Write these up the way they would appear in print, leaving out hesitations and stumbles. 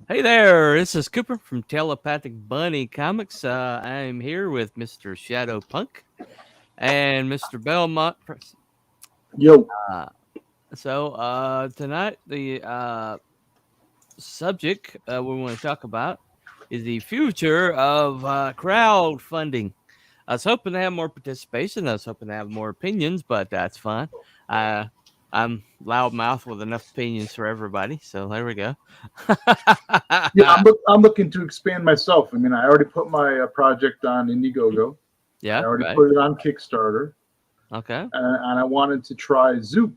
Hey there, this is Cooper from Telepathic Bunny Comics. I'm here with Mr. Shadow Punk and Mr. Belmont. Yo, Uh, tonight the subject we want to talk about is the future of crowdfunding. I was hoping to have more participation. I was hoping to have more opinions, but that's fine. Uh, I'm loudmouth with enough opinions for everybody, so there we go. yeah, I'm looking to expand myself. I mean, I already put my project on Indiegogo. I Yeah, already right. put it on Kickstarter, Okay. and I wanted to try Zoop.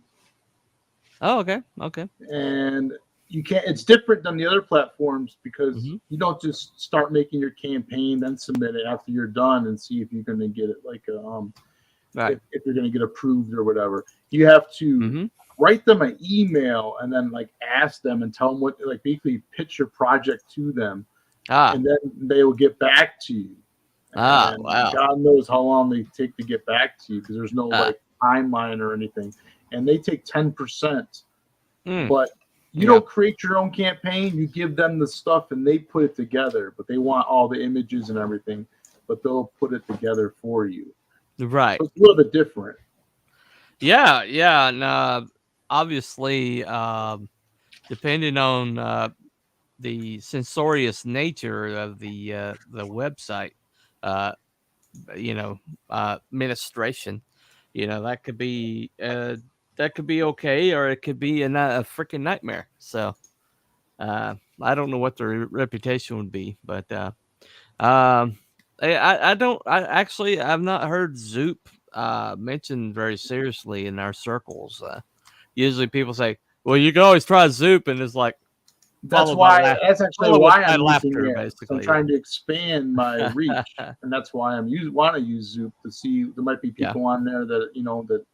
Oh, okay. Okay. And you can't. It's different than the other platforms because Hmm. you don't just start making your campaign, then submit it after you're done, and see if you're going to get it Right. if you're going to get approved or whatever. You have to Hmm. write them an email and then ask them and tell them what basically pitch your project to them, Ah. and then they will get back to you. Ah. And Wow. God knows how long they take to get back to you because there's no Ah. timeline or anything. And they take 10%, Mm. but you Yeah. don't create your own campaign. You give them the stuff and they put it together, but they want all the images and everything, but they'll put it together for you. Right. So it's a little bit different. Yeah. Yeah. And obviously, depending on the censorious nature of the website, uh, you know, administration, that could be okay, or it could be a freaking nightmare. So, I don't know what their reputation would be, but Um, I don't. I've not heard Zoop mentioned very seriously in our circles. Usually people say, "Well, you can always try Zoop," and it's like That's why that's actually followed why by I'm using laughter, it. So I'm basically. trying to expand my reach, and that's why want to use Zoop to see there might be Yeah. people on there that that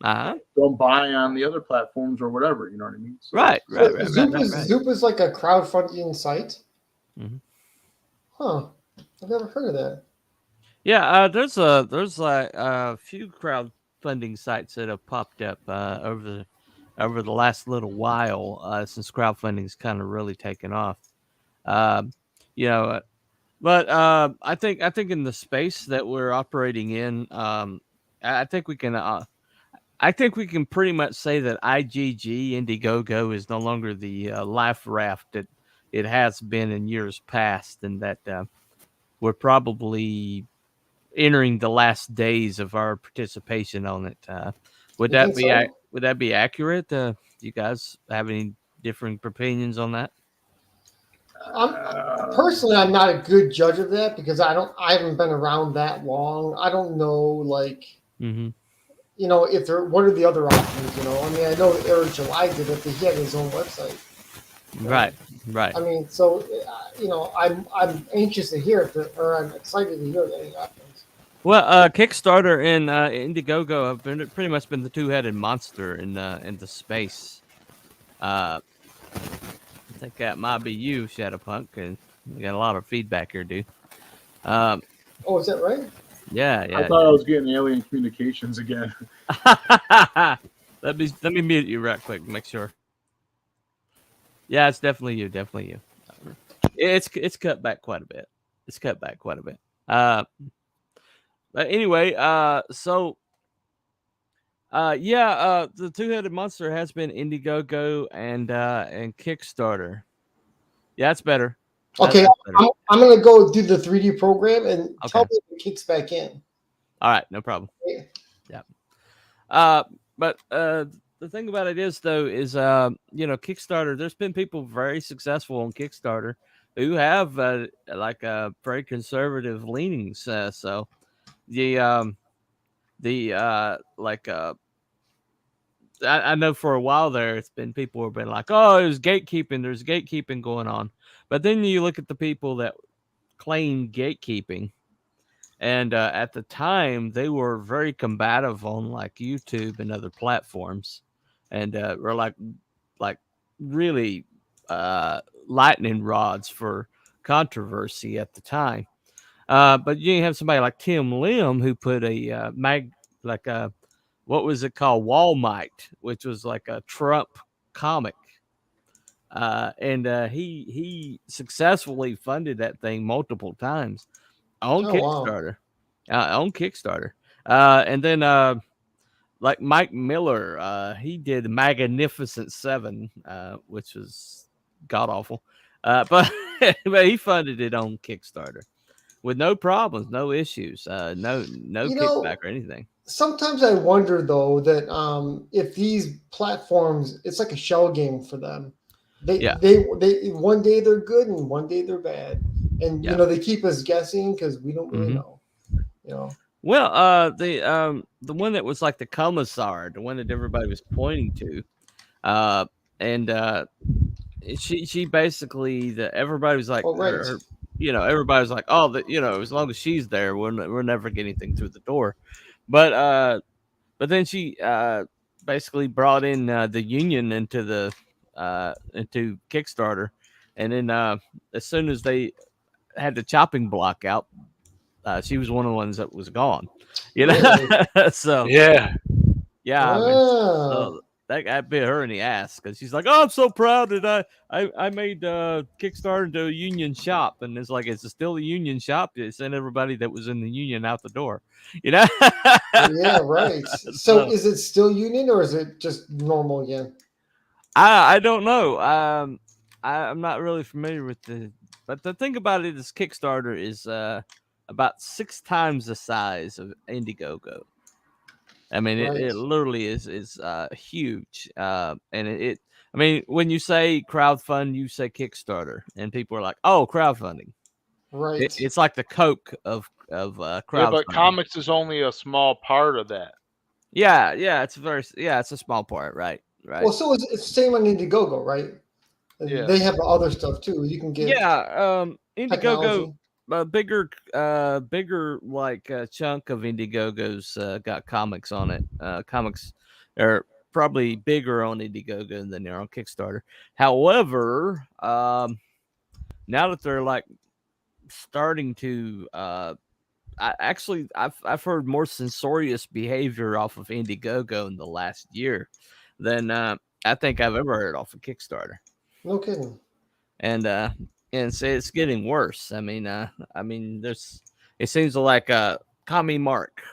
Uh-huh. don't buy on the other platforms or whatever. You know what I mean? So Right. So Right. Right. Right. Zoop Right. is Right. Zoop is like a crowdfunding site. Hmm. Huh. I've never heard of that. Yeah. There's like a few crowdfunding sites that have popped up over the last little while since crowdfunding's kind of really taken off. Um, you know, But I think in the space that we're operating in, I think we can. I think we can pretty much say that IGG Indiegogo is no longer the life raft that it has been in years past, and that we're probably entering the last days of our participation on it. You think so? Would that be accurate? Do you guys have any differing opinions on that? I'm uh, personally I'm not a good judge of that because I haven't been around that long. I don't know Mm-hmm. if there what are the other options. I mean I know Eric July did it, but he had his own website. Right. Right. I mean, so I'm anxious to hear or I'm excited to hear that happens. Well, Kickstarter and Indiegogo have pretty much been the two-headed monster in the space. I think that might be you, Shadowpunk, and we got a lot of feedback here, dude. Um, Oh, is that right? yeah, I yeah, thought I was getting alien communications again. yeah. Let me mute you right quick, make sure. Yeah, it's definitely you. It's cut back quite a bit. It's cut back quite a bit. But anyway, the two-headed monster has been Indiegogo and Kickstarter. Yeah, that's better. Okay, That's better. I'm gonna go do the 3D program and tell Okay. me if it kicks back in. All right, no problem. Yeah. But the thing about it is, though, is Kickstarter. There's been people very successful on Kickstarter who have very conservative leanings. So the the like I know for a while there, it's been people who have been like, "Oh, there's gatekeeping. There's gatekeeping going on." But then you look at the people that claim gatekeeping, and at the time they were very combative on like YouTube and other platforms, and were like really lightning rods for controversy at the time. But you have somebody like Tim Lim who put a like a what was it called, Walmite, which was like a Trump comic, and he successfully funded that thing multiple times on Oh wow. Kickstarter. On Kickstarter, and then like Mike Miller, he did Magnificent Seven, which was god awful, but but he funded it on Kickstarter with no problems, no issues, no You kickback know, or anything. sometimes I wonder though that if these platforms, it's like a shell game for them. Yeah, They one day they're good and one day they're bad, and yeah. they keep us guessing because we don't really Hmm. know. You know. Well, the one that was like the commissar, the one that everybody was pointing to, uh, and she basically everybody was like, Oh right. everybody was like, oh, as long as she's there, we're never getting anything through the door, but then she basically brought in the union into Kickstarter, and then as soon as they had the chopping block out, she was one of the ones that was gone. Really? So Yeah. yeah, I mean, Wow. so that bit her in the ass because she's like, "Oh, I'm so proud that I made Kickstarter into a union shop," and it's like it's still a union shop. It sent everybody that was in the union out the door, you know. Yeah, right. So So is it still union or is it just normal again? I don't know. I'm not really familiar with but the thing about it is Kickstarter is about 6 times the size of Indiegogo. I mean, Right. it literally is huge. And I mean, when you say crowdfund, you say Kickstarter, and people are like, "Oh, crowdfunding." Right. It's like the Coke of Yeah, but crowdfunding. comics is only a small part of that. Yeah, yeah, it's a small part, right, right. Well, so it's the same on Indiegogo, right? Yeah. They have other stuff too. You can get Yeah, Indiegogo, technology. bigger like chunk of Indiegogo's got comics on it. Comics are probably bigger on Indiegogo than they're on Kickstarter. However, now that they're like starting to, I've heard more censorious behavior off of Indiegogo in the last year than I think I've ever heard off of Kickstarter. No kidding. And say it's getting worse. I mean, it seems like Kami Mark,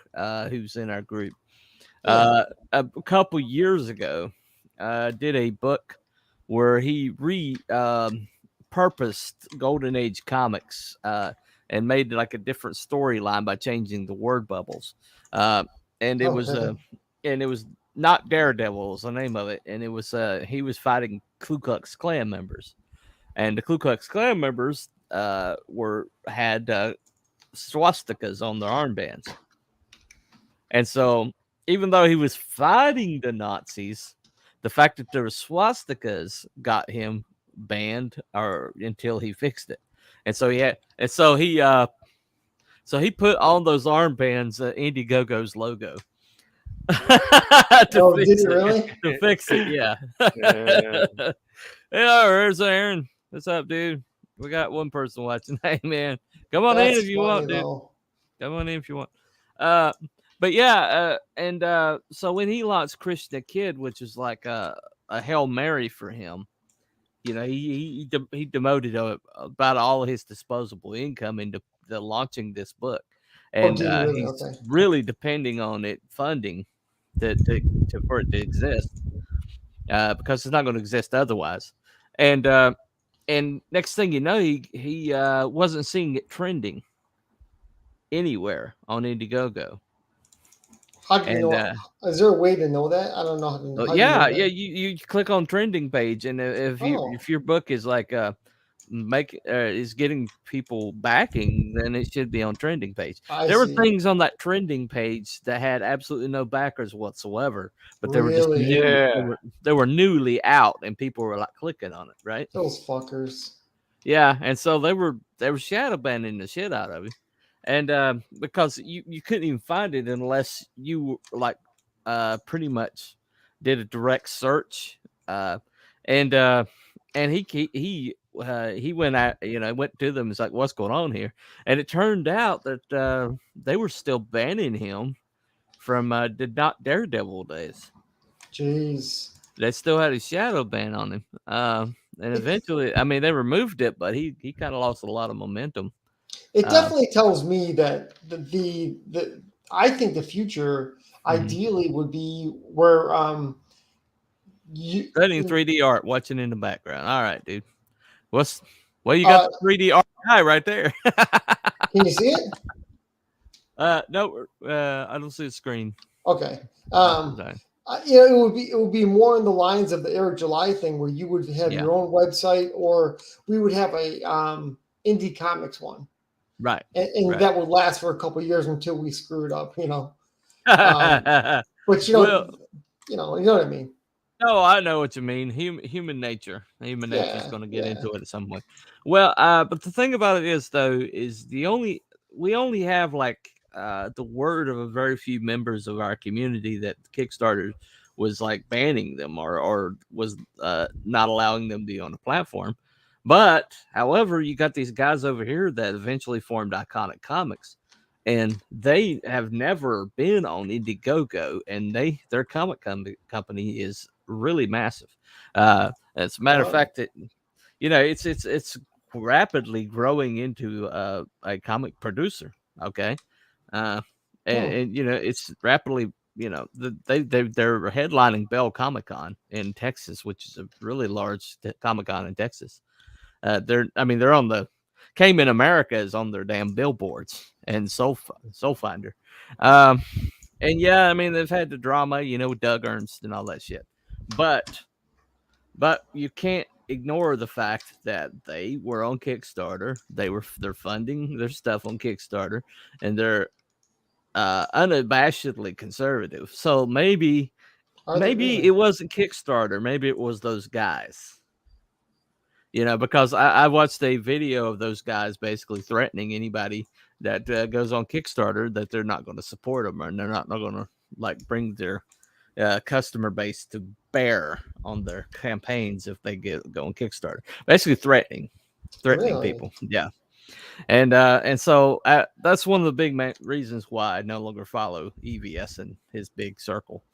who's in our group, a couple years ago, did a book where he purposed Golden Age comics and made like a different storyline by changing the word bubbles, and it was Okay. and it was not Daredevil was the name of it, and it was he was fighting Ku Klux Klan members. And the Ku Klux Klan members had swastikas on their armbands, and so even though he was fighting the Nazis, the fact that there were swastikas got him banned or until he fixed it, and so he put on those armbands Indiegogo's logo Oh, did he really? to fix it, yeah. Yeah. Yeah, there's Aaron. What's up, dude? We got one person watching. Hey, man, come on in That's if you funny want, dude. though. Come on in if you want. But yeah, and so when he launched Krishna Kid, which is like a Hail Mary for him, he demoted about all of his disposable income into launching this book, Oh, and did he really? he's Okay. really depending on it funding for it to exist, because it's not going to exist otherwise. And next thing you know, he wasn't seeing it trending anywhere on Indiegogo. How do you And know? Is there a way to know that? I don't know how to know. How do you know yeah, that? yeah, you click on trending page, and Oh, if your book is like is getting people backing, then it should be on trending page. I There were see. things on that trending page that had absolutely no backers whatsoever, but they were just Really? new. Yeah. They were newly out, and people were like clicking on it, right? Those fuckers. Yeah, and so they were shadow banning the shit out of him, and because you couldn't even find it unless you like pretty much did a direct search, and he went out, went to them. It's like, what's going on here? And it turned out that they were still banning him from the not Daredevil days. Jeez. They still had a shadow ban on him. and eventually, I mean, they removed it, but he kind of lost a lot of momentum. It definitely tells me that the I think the future ideally would be where you Studying 3D art, watching in the background. All right, dude. What you got the 3D art guy right there? Can you see it? No, I don't see the screen. Okay. Sorry. It would be more in the lines of the Eric July thing, where you would have Yeah. your own website, or we would have a indie comics one, Right. and Right. that would last for a couple of years until we screw it up, Well, But you know what I mean. no, I know what you mean. Human nature. Human nature is Yeah, going to get yeah. into it at some point. Well, but the thing about it is, though, is we only have like the word of a very few members of our community that Kickstarter was like banning them or was not allowing them to be on the platform. But however, you got these guys over here that eventually formed Iconic Comics, and they have never been on Indiegogo, and their comic company is really massive. As a matter of fact, it's rapidly growing into a comic producer. Okay, and it's rapidly. They're headlining Bell Comic Con in Texas, which is a really large Comic Con in Texas. They're on the Cayman America is on their damn billboards and Soul Finder. And yeah, I mean, they've had the drama, Doug Ernst and all that shit. But you can't ignore the fact that they were on Kickstarter. They're funding their stuff on Kickstarter, and they're unabashedly conservative. So maybe it wasn't Kickstarter. Maybe it was those guys. Because I watched a video of those guys basically threatening anybody that goes on Kickstarter that they're not going to support them, and they're not going to like bring their customer base to bear on their campaigns if they go on Kickstarter. Basically threatening Really? people. Yeah. And so that's one of the big reasons why I no longer follow EVS and his big circle,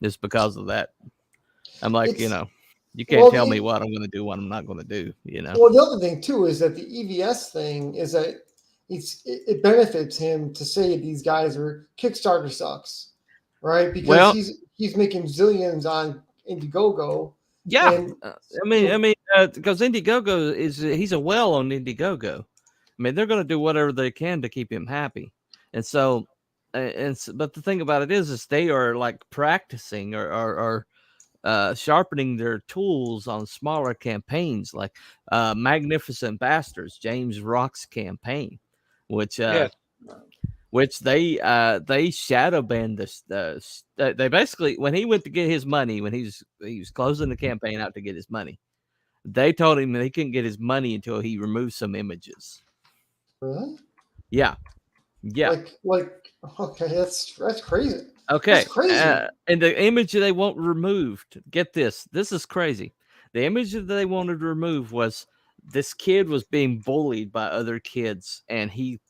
just because of that. I'm like, you can't tell me what I'm going to do, what I'm not going to do. Well, the other thing too is that the EVS thing is that it benefits him to say these guys are Kickstarter sucks, right? Because he's making zillions on Indiegogo. Yeah, and, because Indiegogo he's a well on Indiegogo. I mean, they're going to do whatever they can to keep him happy, and so, but the thing about it is they are like practicing or sharpening their tools on smaller campaigns, like Magnificent Bastards, James Rock's campaign, which they shadow banned this. They basically, when he went to get his money, when he was closing the campaign out to get his money, they told him that he couldn't get his money until he removed some images. Really? Yeah. Like okay, that's crazy. Okay. That's crazy. And the image they want removed, get this. This is crazy. The image that they wanted to remove was this kid was being bullied by other kids, and he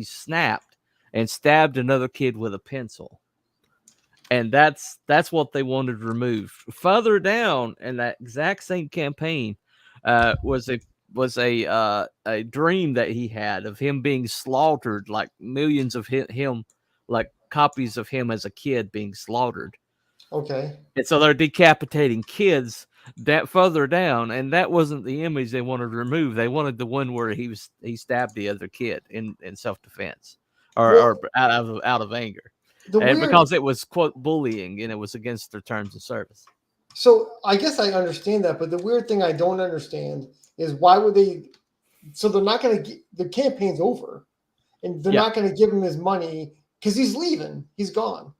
snapped and stabbed another kid with a pencil. And that's what they wanted removed. Further down in that exact same campaign was a dream that he had of him being slaughtered, like millions of him, like copies of him as a kid being slaughtered. Okay. And so they're decapitating kids that further down, and that wasn't the image they wanted to remove. They wanted the one where he stabbed the other kid in self-defense or out of anger. Because it was, quote, bullying, and it was against their terms of service. So I guess I understand that, but the weird thing I don't understand is why would they? So they're not going to. The campaign's over, and they're not going to give him his money because he's leaving. He's gone.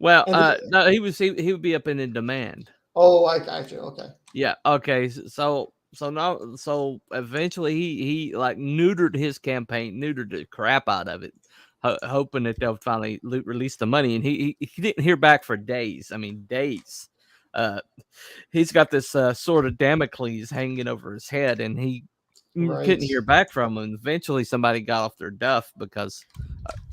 Well, no, he would be up in demand. Oh, I got you. Okay. Yeah. Okay. So eventually he like neutered his campaign, neutered the crap out of it, hoping that they'll finally release the money. And he didn't hear back for days. I mean, days. He's got this sword of Damocles hanging over his head, and he couldn't hear back from him. Eventually, somebody got off their duff because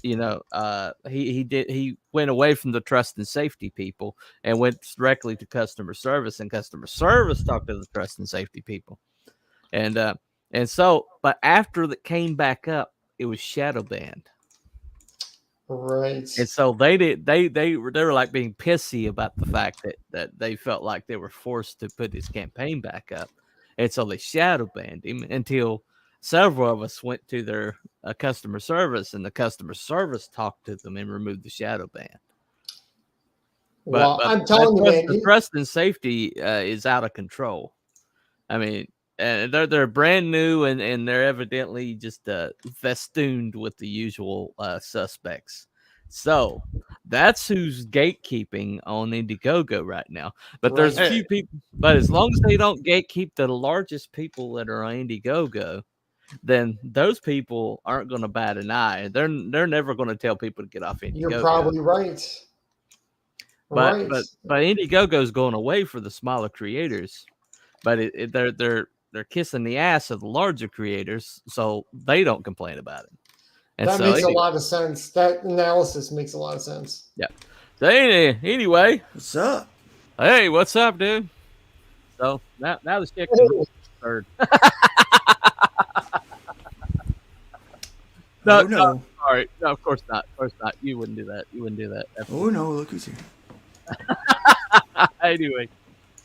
he went away from the trust and safety people and went directly to customer service, and customer service talked to the trust and safety people. And so, but after that came back up, it was Shadowband. Right. And so they were like being pissy about the fact that they felt like they were forced to put his campaign back up. And so they shadow banned him until several of us went to their customer service, and the customer service talked to them and removed the shadow ban. Well, But I'm telling you, man. the trust and safety is out of control. I mean, they're brand new, and they're evidently just festooned with the usual suspects. So that's who's gatekeeping on Indiegogo right now. But there's a few people. But as long as they don't gatekeep the largest people that are on Indiegogo, then those people aren't going to bat an eye. They're never going to tell people to get off Indiegogo. You're probably right. But Indiegogo is going away for the smaller creators. But they're kissing the ass of the larger creators, so they don't complain about it. And that makes a lot of sense. That analysis makes a lot of sense. Yeah. So anyway, what's up? Hey, what's up, dude? So now the chick third. No, sorry. No, of course not. Of course not. You wouldn't do that. Oh no, look who's here. Anyway.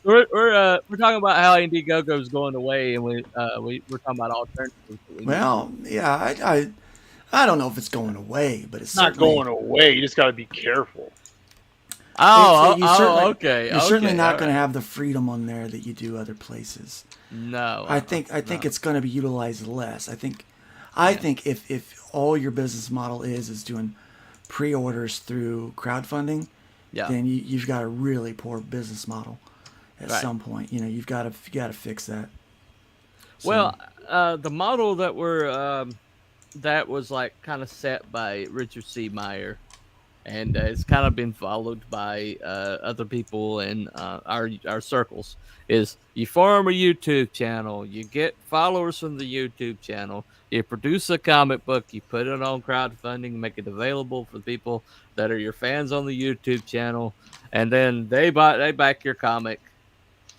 We're talking about how Indiegogo is going away, and we're talking about alternatives. Well, yeah, I don't know if it's going away, but it's not going away. You just got to be careful. Okay. You're certainly not going to have the freedom on there that you do other places. No, I think it's going to be utilized less. I think if all your business model is doing pre-orders through crowdfunding, then you've got a really poor business model. At some point, you've got to fix that. So. Well, the model that was like kind of set by Richard C. Meyer, and it's kind of been followed by other people in our circles. Is you form a YouTube channel, you get followers from the YouTube channel, you produce a comic book, you put it on crowdfunding, make it available for people that are your fans on the YouTube channel, and then they back your comic.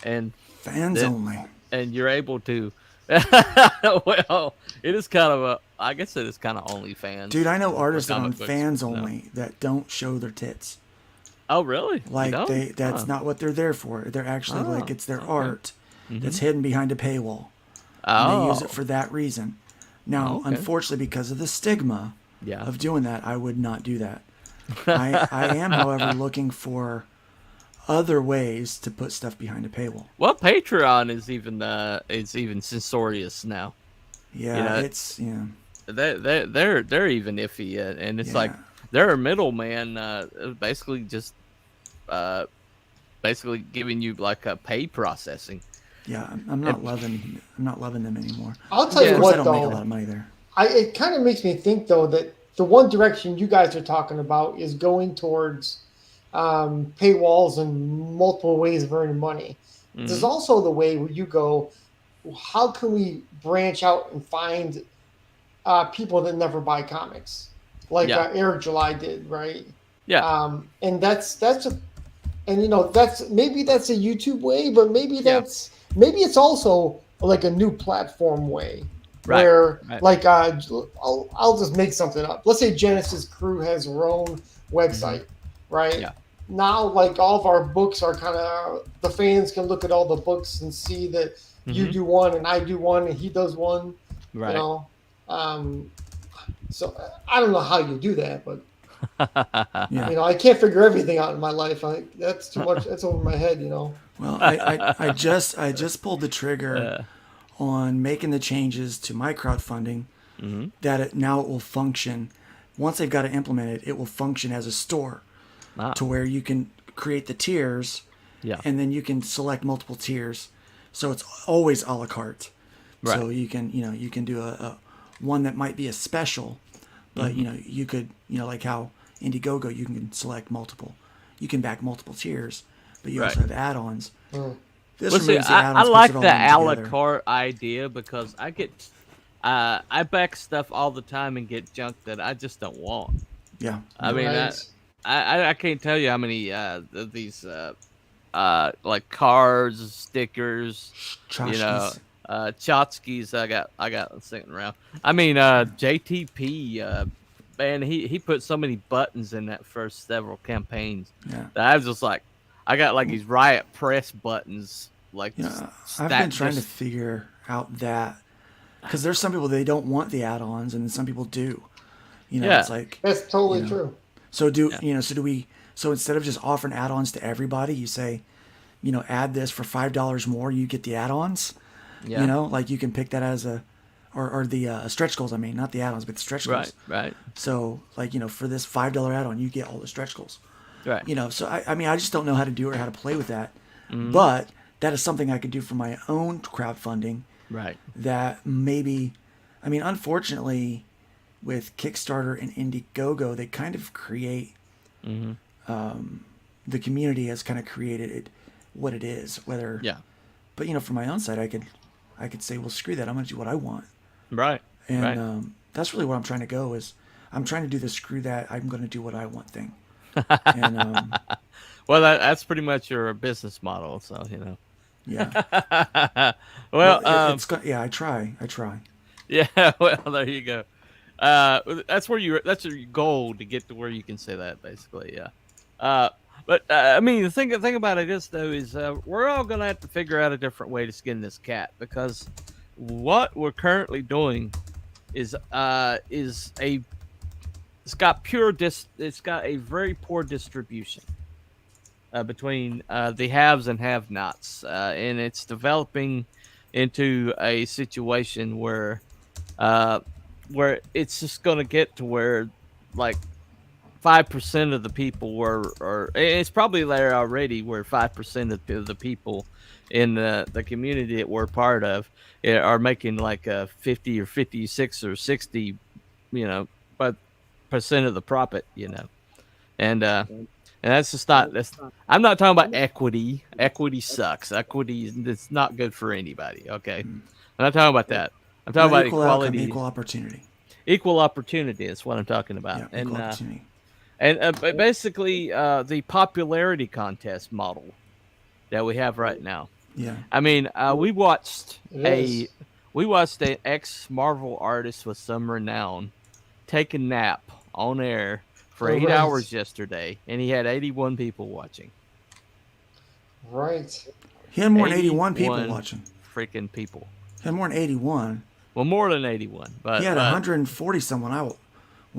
And fans only, and you're able to. Well, it is kind of I guess it is kind of only fans. Dude, I know artists that are on fans only that don't show their tits. Oh, really? Like that's not what they're there for. They're actually like it's their art that's hidden behind a paywall. And they use it for that reason. Now, unfortunately, because of the stigma of doing that, I would not do that. I am, however, looking for other ways to put stuff behind a paywall. Well, Patreon is even censorious now. Yeah, they're even iffy, and it's like they're a middleman, basically just giving you like a pay processing. Yeah, I'm not loving them anymore. I'll tell you what, I don't make a lot of money there. It kind of makes me think though that the one direction you guys are talking about is going towards paywalls and multiple ways of earning money. There's also the way where you go, how can we branch out and find people that never buy comics, like Eric July did, right? Yeah. And that's maybe that's a YouTube way, but maybe maybe it's also like a new platform way. Right. Where like I'll just make something up. Let's say Genesis Crüe has her own website, right? Yeah. Now, like all of our books are kind of the fans can look at all the books and see that you do one and I do one and he does one. Right. So I don't know how you do that, but I can't figure everything out in my life. That's too much. That's over my head, Well, I just pulled the trigger on making the changes to my crowdfunding that now it will function. Once they've got it implemented, it will function as a store to where you can create the tiers and then you can select multiple tiers. So it's always a la carte. Right. So you can do a one that might be a special, but you could, like how Indiegogo, you can select multiple. You can back multiple tiers, but you also have add-ons. This removes the add-ons, I like the a la carte idea because I back stuff all the time and get junk that I just don't want. Yeah. I mean, Right. I can't tell you how many these like cards, stickers, Tchotchkes. tchotchkes I got sitting around. I mean, JTP, man, he put so many buttons in that first several campaigns Yeah. that I was just like, I got like these Riot Press buttons, like Yeah, I've been trying to figure out that because there's some people they don't want the add-ons, and then some people do. Yeah. It's like That's totally you know, true. So So instead of just offering add-ons to everybody, you say, add this for $5 more, you get the add-ons. Yeah. Like you can pick that as or the stretch goals. I mean, not the add-ons, but the stretch goals. Right. So like for this $5 add-on, you get all the stretch goals. Right. So I mean, I just don't know how to do it or how to play with that. Mm-hmm. But that is something I could do for my own crowdfunding. Right. That maybe, I mean, unfortunately, with Kickstarter and Indiegogo, they kind of create, the community has kind of created it, what it is. Whether, But for my own side, I could say, well, screw that. I'm going to do what I want. Right. And that's really what I'm trying to go is. I'm trying to do the screw that. I'm going to do what I want thing. And well, that's pretty much your business model. So yeah. Well, I try. Yeah. Well, there you go. That's that's your goal to get to where you can say that, basically. Yeah. But I mean, the thing about it is, though, is we're all gonna have to figure out a different way to skin this cat, because what we're currently doing is it's got a very poor distribution between the haves and have-nots, and it's developing into a situation where it's just going to get to where like 5% of the people or it's probably there already, where 5% of the people in the community that we're part of are making like 50 or 56 or 60, but percent of the profit, and that's just not. I'm not talking about equity. Equity sucks. It's not good for anybody. Okay, I'm not talking about that. I'm talking about equality, equal opportunity. Equal opportunity is what I'm talking about. Yeah, equal opportunity. And basically the popularity contest model that we have right now. Yeah. I mean, we watched an ex-Marvel artist with some renown take a nap on air for 8 hours yesterday, and he had 81 people watching. Right. He had more than 81 people watching. Freaking people. He had more than 81. Well, more than 81, but he had 140 someone. Okay,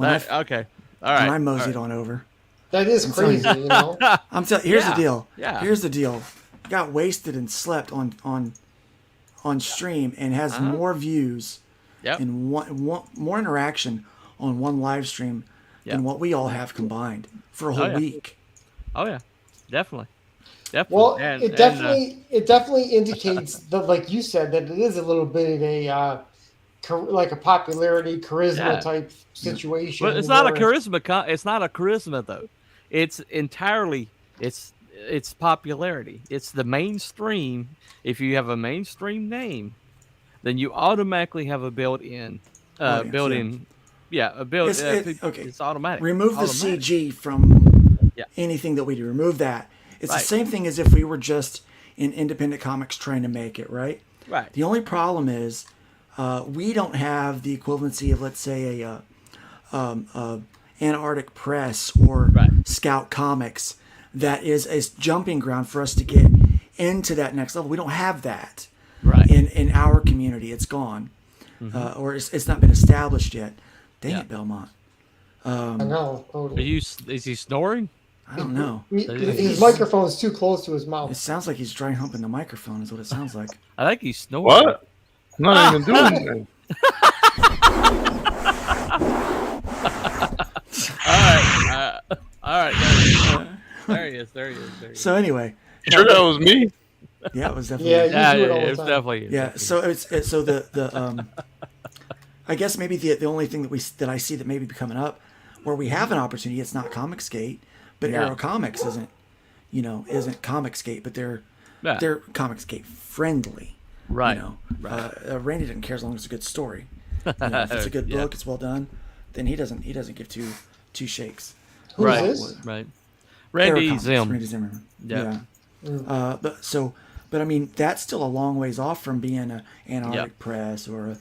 all right. When I moseyed on over. That is crazy, I'm telling. Here's the deal. Yeah. Here's the deal. Got wasted and slept on stream and has more views and more interaction on one live stream than what we all have combined for a whole week. Oh yeah, definitely. Well, it definitely indicates that, like you said, that it is a little bit of a like a popularity charisma type situation. But it's not a charisma. It's not a charisma though. It's entirely it's popularity. It's the mainstream. If you have a mainstream name, then you automatically have a built-in. Okay. It's automatic. Remove the CG from anything that we do. Remove that. It's the same thing as if we were just in independent comics trying to make it, right? Right. The only problem is we don't have the equivalency of, let's say, a Antarctic Press or Scout Comics that is a jumping ground for us to get into that next level. We don't have that in our community. It's gone. Or it's not been established yet. Dang it, Belmont. I know. Totally. Is he snoring? I don't know. His microphone's too close to his mouth. It sounds like he's dry humping the microphone is what it sounds like. I think he's snoring. What? I'm not even doing anything. All right. There he is. So anyway. You sure that was me? Yeah, it was definitely. It was definitely. Yeah. So the I guess maybe the only thing that I see that may be coming up where we have an opportunity, it's not Comicsgate, but Arrow Comics isn't Comicsgate, but they're Comicsgate friendly. Right. Randy doesn't care as long as it's a good story. If it's a good book, it's well done, then he doesn't give two two shakes. Who's Right. this? Right. Terror Randy Comics, Zim. Randy Zimmerman. Yeah. Yeah. But I mean, that's still a long ways off from being an Antarctic Press or,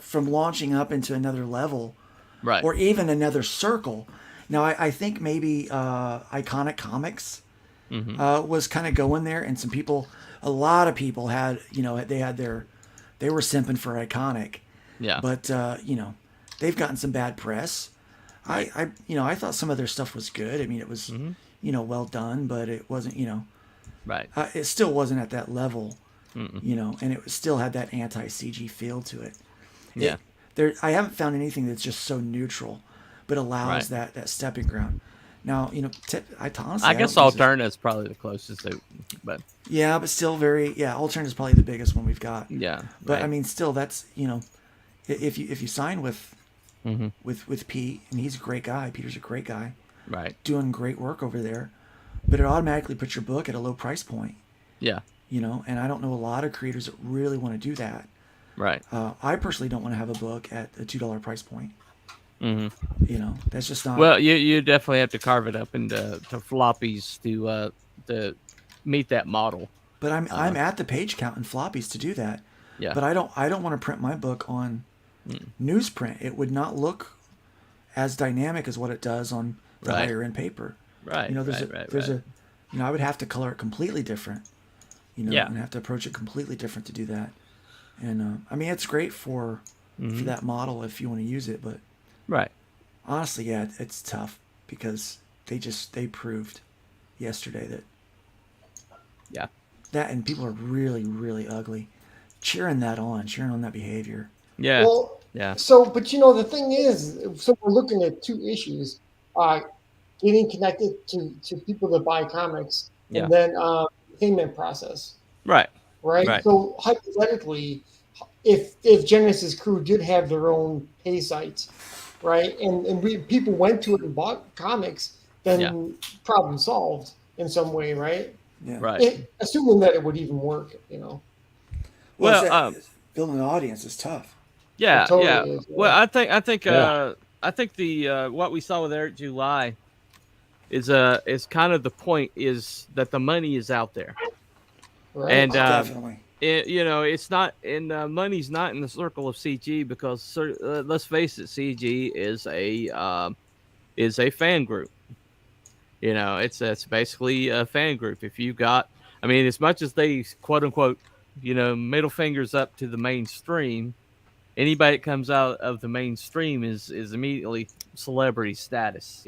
from launching up into another level, Right. or even another circle. Now, I think maybe Iconic Comics was kind of going there, and a lot of people had, they were simping for Iconic. Yeah. But they've gotten some bad press. Right. I thought some of their stuff was good. I mean, it was, well done, but it wasn't, Right. it still wasn't at that level, and it still had that anti-CG feel to it. Yeah. I haven't found anything that's just so neutral, but allows that stepping ground. Now, honestly, I guess Alterna is probably the closest, but yeah, but still Alterna is probably the biggest one we've got. yeah. But right. I mean, still, that's if you sign with Pete, and he's a great guy. Peter's a great guy, right. doing great work over there. But it automatically puts your book at a low price point. Yeah. And I don't know a lot of creators that really want to do that. Right. I personally don't want to have a book at a $2 price point. That's just not. Well, you definitely have to carve it up into floppies to meet that model. But I'm at the page count in floppies to do that. Yeah. But I don't want to print my book on newsprint. It would not look as dynamic as what it does on the higher end paper. Right. I would have to color it completely different. And have to approach it completely different to do that. And I mean, it's great for that model if you want to use it, but right. Honestly, yeah, it's tough because they proved yesterday that and people are really, really ugly. Cheering on that behavior. Yeah. Well, yeah. So, but the thing is, so we're looking at two issues: getting connected to people that buy comics, and then payment process. Right. Right. So hypothetically, if Genesis Crüe did have their own pay sites, right, and people went to it and bought comics, then problem solved in some way, right? Yeah. Right. Assuming that it would even work, Well, building an audience is tough. Yeah. Totally is, Well, I think the what we saw with Eric July is kind of the point is that the money is out there. Right. And definitely. It's not, and money's not in the circle of CG because let's face it, CG is a fan group. It's basically a fan group. If you got, I mean, as much as they quote unquote, middle fingers up to the mainstream, anybody that comes out of the mainstream is immediately celebrity status.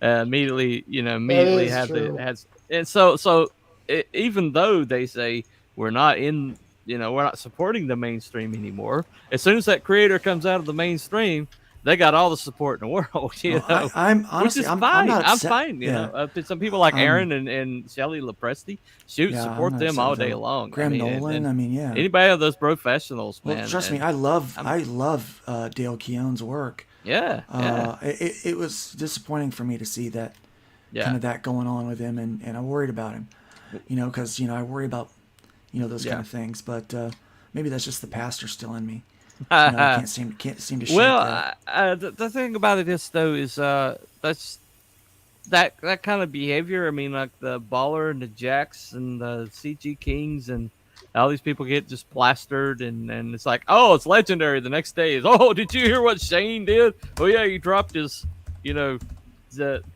Immediately has, and so even though they say we're not supporting the mainstream anymore, as soon as that creator comes out of the mainstream, they got all the support in the world. I'm honestly, which is fine. I'm not I'm upset. fine. Some people like Aaron and Shelley Lepresti, support I'm them not all upset day with long. Graham Nolan. Anybody of those professionals, man. Well, trust me, I love Dale Keown's work. Yeah. It was disappointing for me to see that kind of that going on with him, and I worried about him. Because I worry about those kind of things, but maybe that's just the pastor still in me. I can't seem to shake that. The thing about it is though is that's that kind of behavior. I mean, like the Baller and the Jacks and the CG Kings and all these people get just plastered, and it's like, oh, it's legendary. The next day is, oh, did you hear what Shane did? Oh yeah, he dropped his, the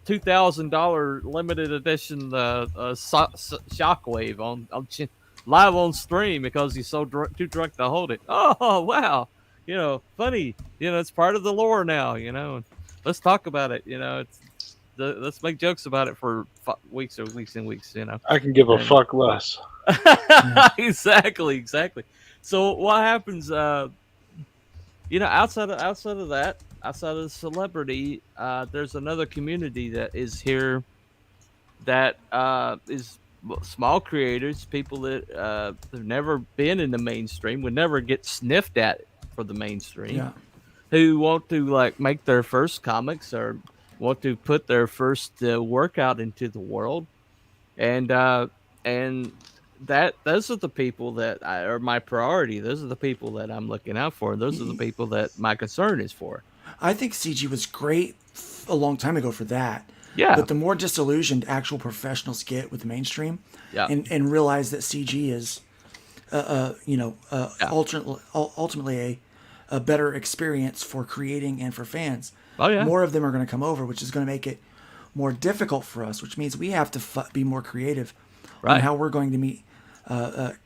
$2,000 limited edition Shockwave on live on stream because he's too drunk to hold it. Oh wow, funny. It's part of the lore now. And let's talk about it. Let's make jokes about it for weeks and weeks. I can give a fuck less. Exactly. So what happens? Outside of that, outside of the celebrity, there's another community that is here that is small creators, people that have never been in the mainstream, would never get sniffed at for the mainstream, who want to make their first comics or want to put their first work out into the world, and that those are the people that are my priority. Those are the people that I'm looking out for. Those are the people that my concern is for. I think CG was great a long time ago for that. Yeah. But the more disillusioned actual professionals get with the mainstream, and realize that CG is, ultimately a better experience for creating and for fans. Oh yeah. More of them are going to come over, which is going to make it more difficult for us, which means we have to be more creative on how we're going to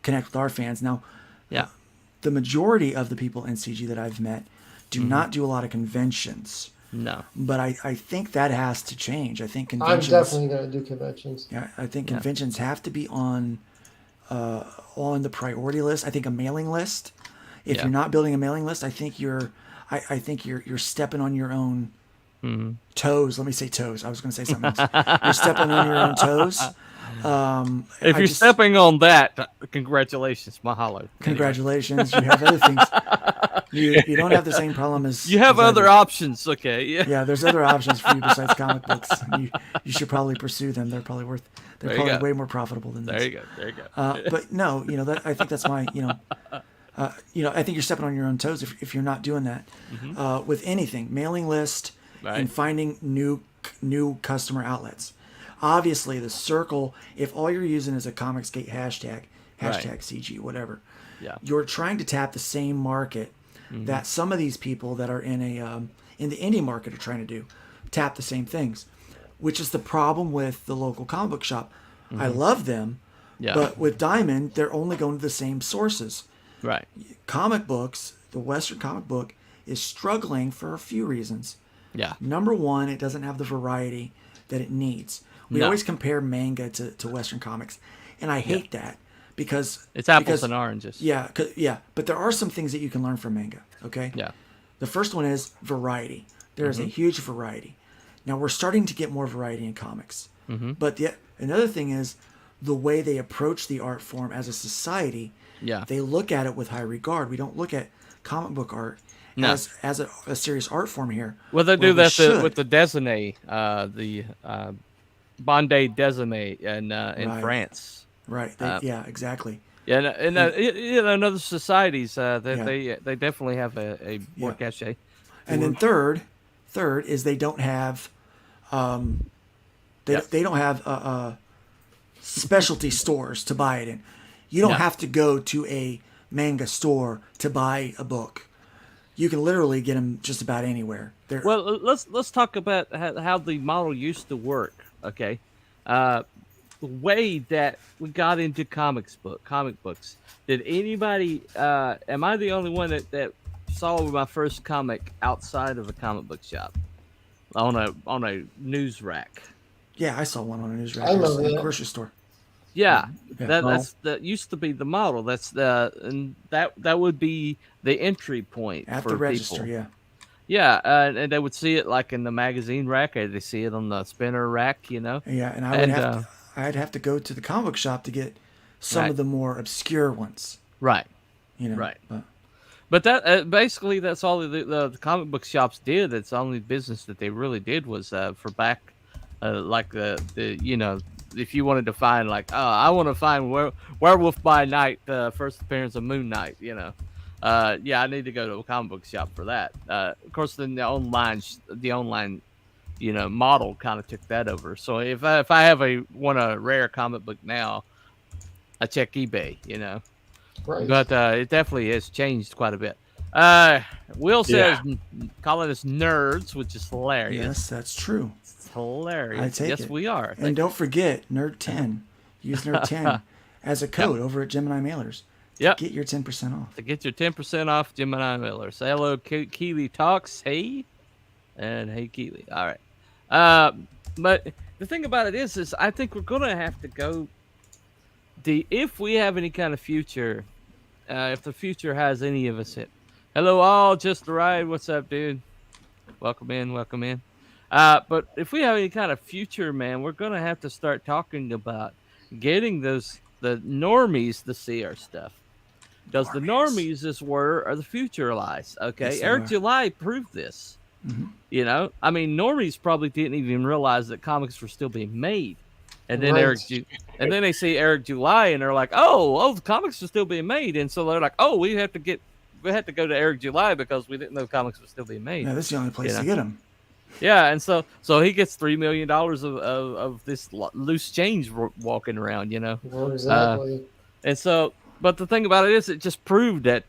connect with our fans. Now, the majority of the people in CG that I've met do not do a lot of conventions. No. But I think that has to change. I think I'm conventions... definitely going to do conventions. Yeah, I think conventions have to be on the priority list. I think a mailing list. If you're not building a mailing list, I think you're stepping on your own toes. Let me say toes. I was going to say something else. You're stepping on your own toes. If you're stepping on that, congratulations, mahalo. Congratulations. You have other things. You don't have the same problem as... You have other options, okay. Yeah, there's other options for you besides comic books. You should probably pursue them. They're probably way more profitable than this. There you go. But no, I think that's my, I think you're stepping on your own toes if you're not doing that. With anything, mailing list and finding new customer outlets. Obviously, the circle, if all you're using is a Comicsgate hashtag CG, whatever, you're trying to tap the same market that some of these people that are in the indie market are trying to do, tap the same things, which is the problem with the local comic book shop. I love them, but with Diamond, they're only going to the same sources. Right. Comic books, the Western comic book, is struggling for a few reasons. Yeah. Number one, it doesn't have the variety that it needs. We always compare manga to Western comics, and I hate that because it's apples and oranges. Yeah, but there are some things that you can learn from manga. Okay. Yeah. The first one is variety. There is a huge variety. Now we're starting to get more variety in comics, but another thing is the way they approach the art form as a society. Yeah. They look at it with high regard. We don't look at comic book art as a serious art form here. Well, they do that with the Dessinée, the Bande Dessinée in France. Right. Exactly. Yeah, and in other societies, they definitely have a more cachet. And then third is they don't have they don't have specialty stores to buy it in. You don't have to go to a manga store to buy a book. You can literally get them just about anywhere. Well, let's talk about how the model used to work. Okay, the way that we got into comic books. Did anybody? Am I the only one that saw my first comic outside of a comic book shop on a news rack? Yeah, I saw one on a news rack in a grocery store. Yeah, that used to be the model. And that would be the entry point at for the register. People. Yeah, and they would see it like in the magazine rack, or they see it on the spinner rack, Yeah, and I'd have to go to the comic book shop to get some of the more obscure ones. Right. Right. But that basically that's all the comic book shops did. It's the only business that they really did was for back, like the if you wanted to find I want to find Werewolf by Night, first appearance of Moon Knight, I need to go to a comic book shop for that. Of course, then the online, model kind of took that over. So if I want a rare comic book now, I check eBay, Right. But it definitely has changed quite a bit. Will says calling us nerds, which is hilarious. Yes, that's true. It's hilarious. I take it. Yes, we are. And don't forget Nerd 10. Use Nerd 10 as a code over at Gemini Mailers. Yep. Get your 10% off. To get your 10% off Gemini Mailers. Say hello, Keely Talks. Hey. And hey, Keely. All right. But the thing about it is I think we're going to have to go if we have any kind of future, if the future has any of us hit. Hello, all. Just arrived. What's up, dude? Welcome in. But if we have any kind of future, man, we're going to have to start talking about getting the normies to see our stuff. Because the normies is where the future lies. Okay, yes, Eric July proved this. Mm-hmm. I mean, normies probably didn't even realize that comics were still being made, and then then they see Eric July and they're like, oh, the comics are still being made, and so they're like, oh, we have to get we had to go to Eric July because we didn't know comics were still being made. Yeah, this is the only place to get them. Yeah, and so he gets $3 million of this loose change walking around, Well, exactly. And so, but the thing about it is, it just proved that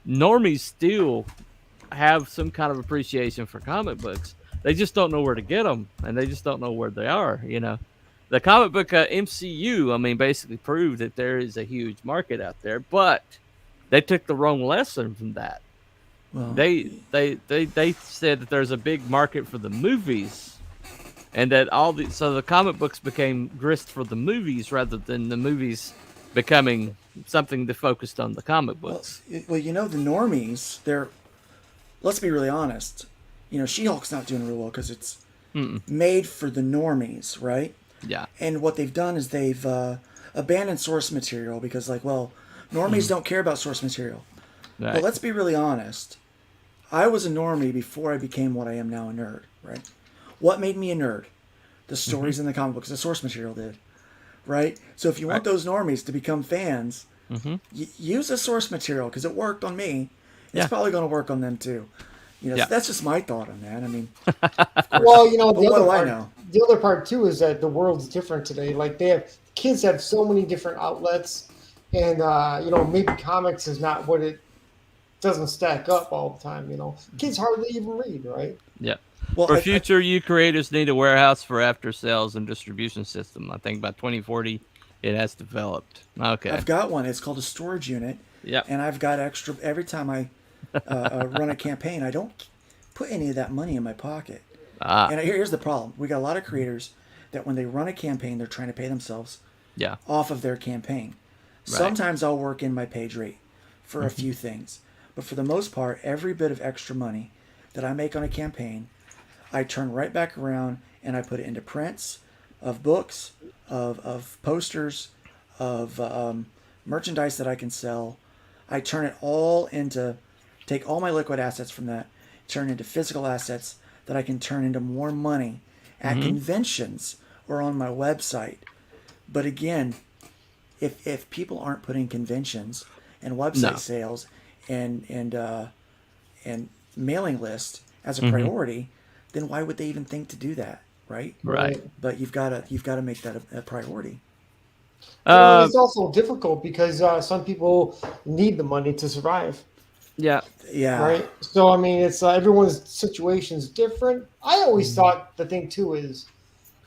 normies still have some kind of appreciation for comic books. They just don't know where to get them, and they just don't know where they are. The comic book MCU, I mean, basically proved that there is a huge market out there, but they took the wrong lesson from that. Well, they said that there's a big market for the movies, and that so the comic books became grist for the movies rather than the movies becoming something that focused on the comic books. Well, the normies, let's be really honest. She-Hulk's not doing real well because it's made for the normies, right? Yeah. And what they've done is they've abandoned source material because, normies don't care about source material. Right. But let's be really honest. I was a normie before I became what I am now, a nerd, right? What made me a nerd? The stories in the comic books, the source material did, right? So if you want those normies to become fans, use the source material because it worked on me. It's probably going to work on them too. So that's just my thought on that. I mean, well, the other part too is that the world's different today. Like kids have so many different outlets, and maybe comics is not what it doesn't stack up all the time. Kids hardly even read, right? Yeah. Well, for future, you creators need a warehouse for after sales and distribution system. I think by 2040, it has developed. Okay. I've got one. It's called a storage unit. Yeah. And I've got extra every time I run a campaign. I don't put any of that money in my pocket. And here's the problem: we got a lot of creators that when they run a campaign, they're trying to pay themselves off of their campaign. Right. Sometimes I'll work in my page rate for a few things. But for the most part, every bit of extra money that I make on a campaign, I turn right back around and I put it into prints of books, of posters, of merchandise that I can sell. I turn it all take all my liquid assets from that, turn into physical assets that I can turn into more money at conventions or on my website. But again, if people aren't putting conventions and website sales and mailing list as a priority, then why would they even think to do that, right? Right. But you've got to make that a priority. It's also difficult because some people need the money to survive. Yeah. Right. So I mean, it's everyone's situation is different. I always thought the thing too is,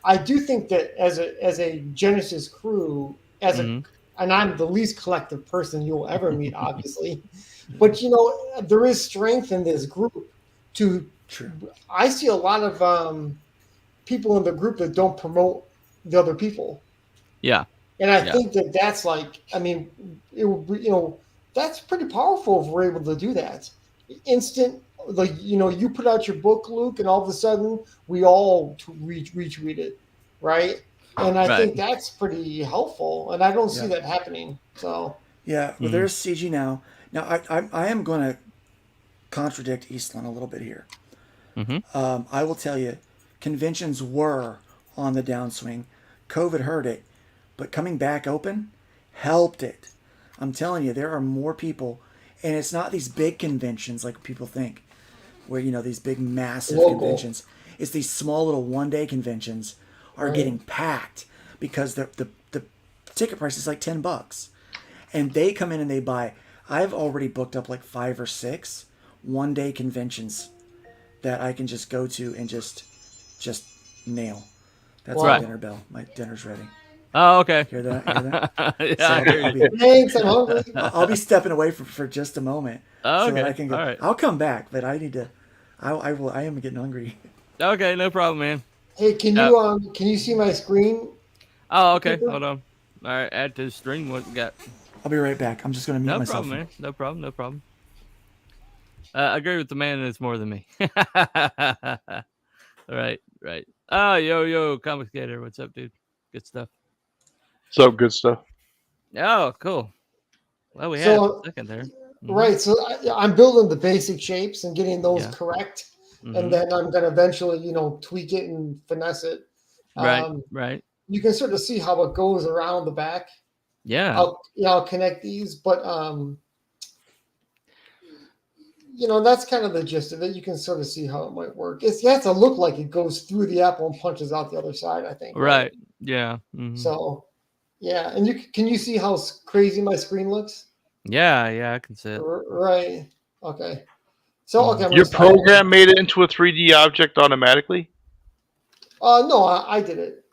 I do think that as a Genesis crew, and I'm the least collective person you'll ever meet, obviously. But there is strength in this group. I see a lot of people in the group that don't promote the other people. Yeah. And I think that's it would be, that's pretty powerful if we're able to do that. Instant, you put out your book, Luke, and all of a sudden we all retweet it, right? And I think that's pretty helpful, and I don't see that happening. So well, there's CG now. Now I am going to contradict Eastland a little bit here. I will tell you, conventions were on the downswing. COVID hurt it, but coming back open helped it. I'm telling you, there are more people, and it's not these big conventions like people think, where these big massive conventions. It's these small little one-day conventions are getting packed because the ticket price is like $10, and they come in and they buy. I've already booked up like 5 or 6 one-day conventions that I can just go to and just nail. That's my dinner bell. My dinner's ready. Oh, okay. Hear that? Thanks, I'm hungry. I'll be stepping away for just a moment. Oh, okay. So that I can go. All right. I'll come back, but I need to. I am getting hungry. Okay, no problem, man. Hey, can you see my screen? Oh, okay. Hold on. All right, add to the stream. What we got? I'll be right back. I'm just gonna mute myself. No problem, man. No problem. I agree with the man that's more than me. Right. Oh, yo, Complicator. What's up, dude? Good stuff. What's up? Good stuff. Oh, cool. Well, we had a second there. Right. So I'm building the basic shapes and getting those correct. And then I'm going to eventually, tweak it and finesse it. Right. You can sort of see how it goes around the back. Yeah. I'll connect these, but that's kind of the gist of it. You can sort of see how it might work. It has to look like it goes through the apple and punches out the other side, I think. Right. Yeah. So, yeah. And can you see how crazy my screen looks? Yeah, I can see it. Right. Okay. So, okay. Your program made it into a 3D object automatically? No, I did it.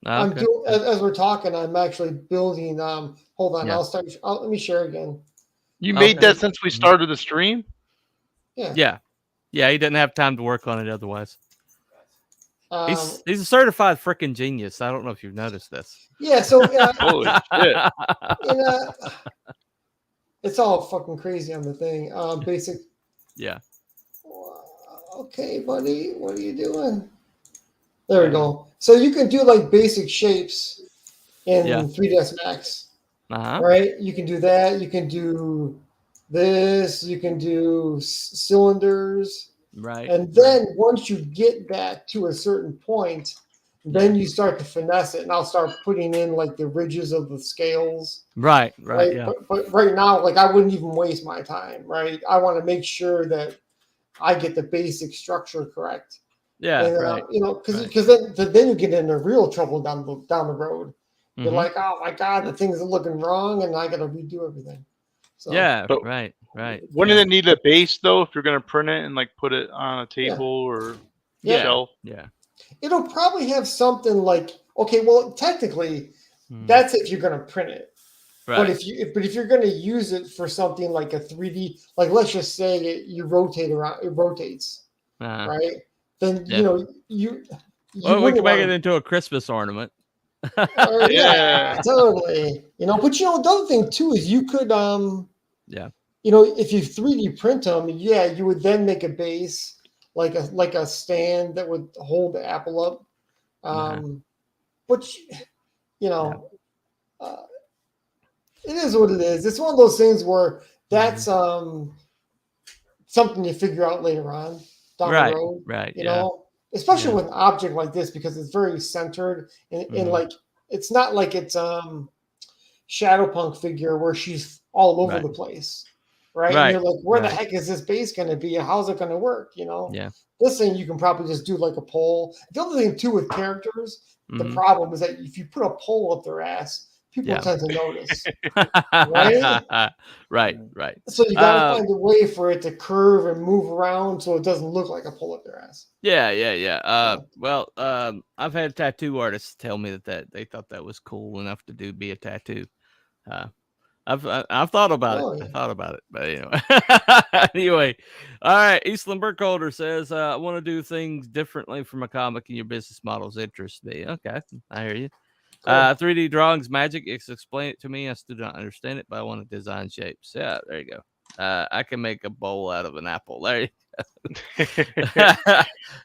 Okay. I'm doing as we're talking. I'm actually building. Hold on. Yeah. Let me share again. You made that since we started the stream? Yeah. Yeah. He didn't have time to work on it otherwise. He's a certified freaking genius. I don't know if you've noticed this. Yeah. So holy shit. It's all fucking crazy on the thing. Basic. Yeah. Okay, buddy. What are you doing? There we go. So you can do like basic shapes in 3ds Max. Right? You can do that. You can do this. You can do cylinders. Right. And then once you get that to a certain point, then you start to finesse it. And I'll start putting in like the ridges of the scales. Right. Yeah. But right now, like I wouldn't even waste my time, right? I want to make sure that I get the basic structure correct. Yeah, and, right. Because then you get into real trouble down the road. You're like, oh my god, the things are looking wrong, and I got to redo everything. So, yeah, right. Wouldn't it need a base though if you're going to print it and like put it on a table or shelf? Yeah. It'll probably have something like, okay, well, technically, that's if you're going to print it. Right. But if you're going to use it for something like a 3D, like let's just say you rotate around, it rotates, right? Then you we can make it into a Christmas ornament. Yeah, totally. But the other thing too is you could if you 3D print them, you would then make a base like a stand that would hold the apple up. Which it is what it is. It's one of those things where that's something you figure out later on down the road. Right. Especially with an object like this, because it's very centered and like it's not like it's Shadowpunk figure where she's all over the place. Right. And you're like, where the heck is this base going to be? How's it going to work? Yeah. This thing you can probably just do like a pole. The other thing too with characters, the problem is that if you put a pole up their ass, people tend to notice. Right. So you got to find a way for it to curve and move around so it doesn't look like a pull up their ass. Yeah. Well, I've had tattoo artists tell me that they thought that was cool enough to be a tattoo. I've thought about it. Yeah. I thought about it, but anyway. All right. Eastland Burkholder says, I want to do things differently from a comic, and your business models interest me. Okay, I hear you. Cool. 3D drawings magic. Explain it to me. I still don't understand it, but I want to design shapes. Yeah, there you go. I can make a bowl out of an apple. There you go.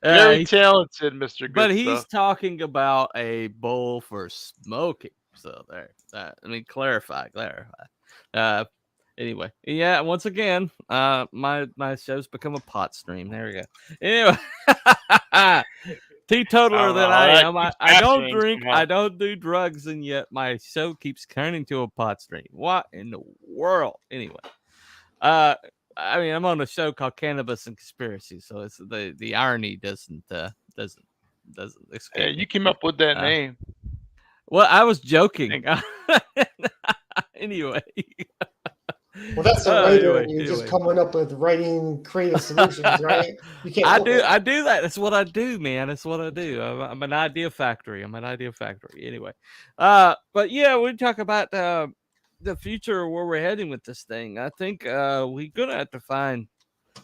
Very talented, Mr. Good But stuff. he's talking about a bowl for smoking. So there. Clarify. Anyway, once again, my show's become a pot stream. There we go. Anyway, teetotaler that I am. I don't drink. I don't do drugs, and yet my show keeps turning to a pot stream. What in the world? Anyway, I'm on a show called Cannabis and Conspiracy, so it's the irony doesn't escape. Yeah, you came up with that name. Well, I was joking. Anyway. Well, that's a writer, and you're just coming up with writing creative solutions, right? You can't. I do that. That's what I do, man. That's what I do. I'm an idea factory. Anyway, but yeah, we talk about the future, where we're heading with this thing. I think we're gonna have to find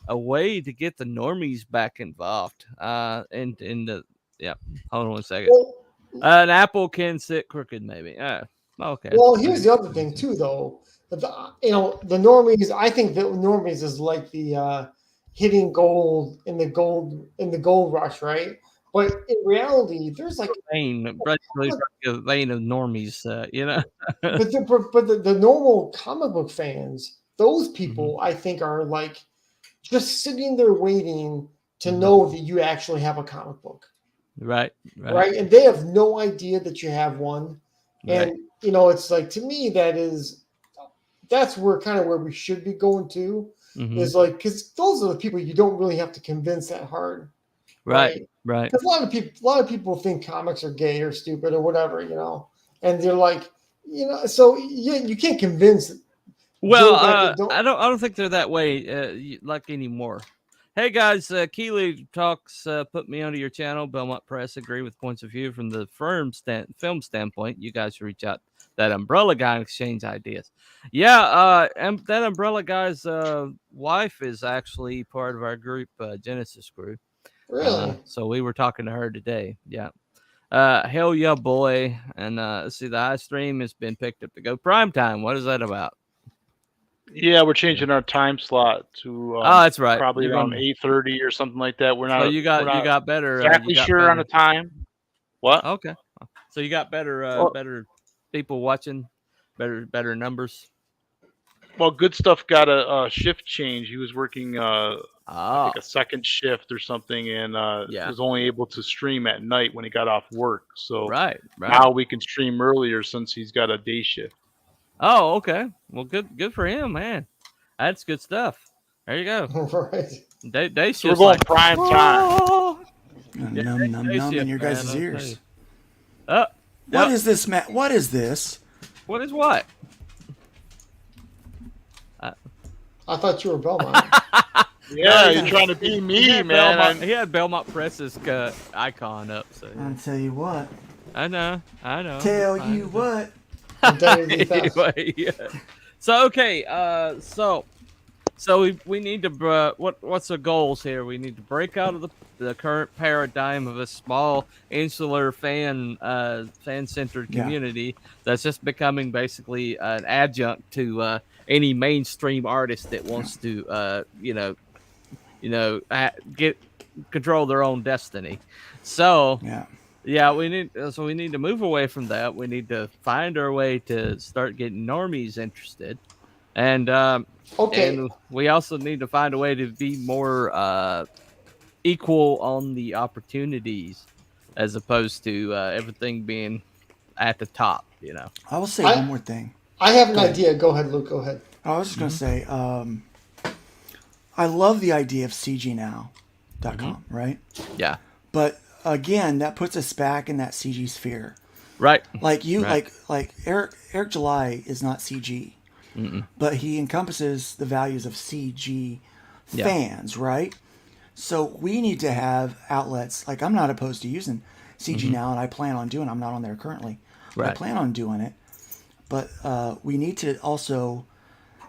a way to get the normies back involved. Hold on one second. Well, an apple can sit crooked, maybe. Okay. Well, here's the other thing too, though. The normies. I think that normies is like the hitting gold in the gold rush, right? But in reality, there's like a vein of normies, but the normal comic book fans, those people, I think, are like just sitting there waiting to know that you actually have a comic book. Right. And they have no idea that you have one. And it's like, to me, that's where we should be going to. is like, because those are the people you don't really have to convince that hard. Right. Because a lot of people think comics are gay or stupid or whatever, and they're like, so you can't convince. Well, I don't think they're that way like anymore. Hey guys, Keeley Talks put me onto your channel. Belmont Press agree with points of view from the film standpoint. You guys should reach out to that Umbrella guy and exchange ideas. Yeah, and that Umbrella guy's wife is actually part of our group, Genesis Crüe. Really? So we were talking to her today. Yeah. Hell yeah, boy. And let's see, the iStream has been picked up to go prime time. What is that about? Yeah, we're changing our time slot to that's right. Probably around 8:30 or something like that. We're not. So you got better. Exactly sure on the time. What? Okay. So you got better people watching, better numbers. Well, Good Stuff got a shift change. He was working I think a second shift or something, and was only able to stream at night when he got off work. So right. Now we can stream earlier since he's got a day shift. Oh, okay. Well, good for him, man. That's good stuff. There you go. Right. Day So we're going prime time. Num in your guys' ears. What is this, Matt? What is this? What is what? I thought you were Belmont. Yeah, you're trying to be me, man. He had Belmont Press's icon up. So I'll tell you what. I know. Tell you what. Anyway, yeah. So okay, so we need to what's the goals here? We need to break out of the current paradigm of a small insular fan-centered community that's just becoming basically an adjunct to any mainstream artist that wants to get control their own destiny. So yeah, we need to move away from that. We need to find our way to start getting normies interested, and and we also need to find a way to be more equal on the opportunities, as opposed to everything being at the top. I will say one more thing. I have an idea. Go ahead, Luke. Go ahead. I was just going to say, I love the idea of CGNow.com, right? Yeah. But again, that puts us back in that CG sphere. Right. Like like Eric July is not CG, but he encompasses the values of CG fans, right? So we need to have outlets. Like, I'm not opposed to using CG now, and I plan on doing it. I'm not on there currently. Right. I plan on doing it. But we need to also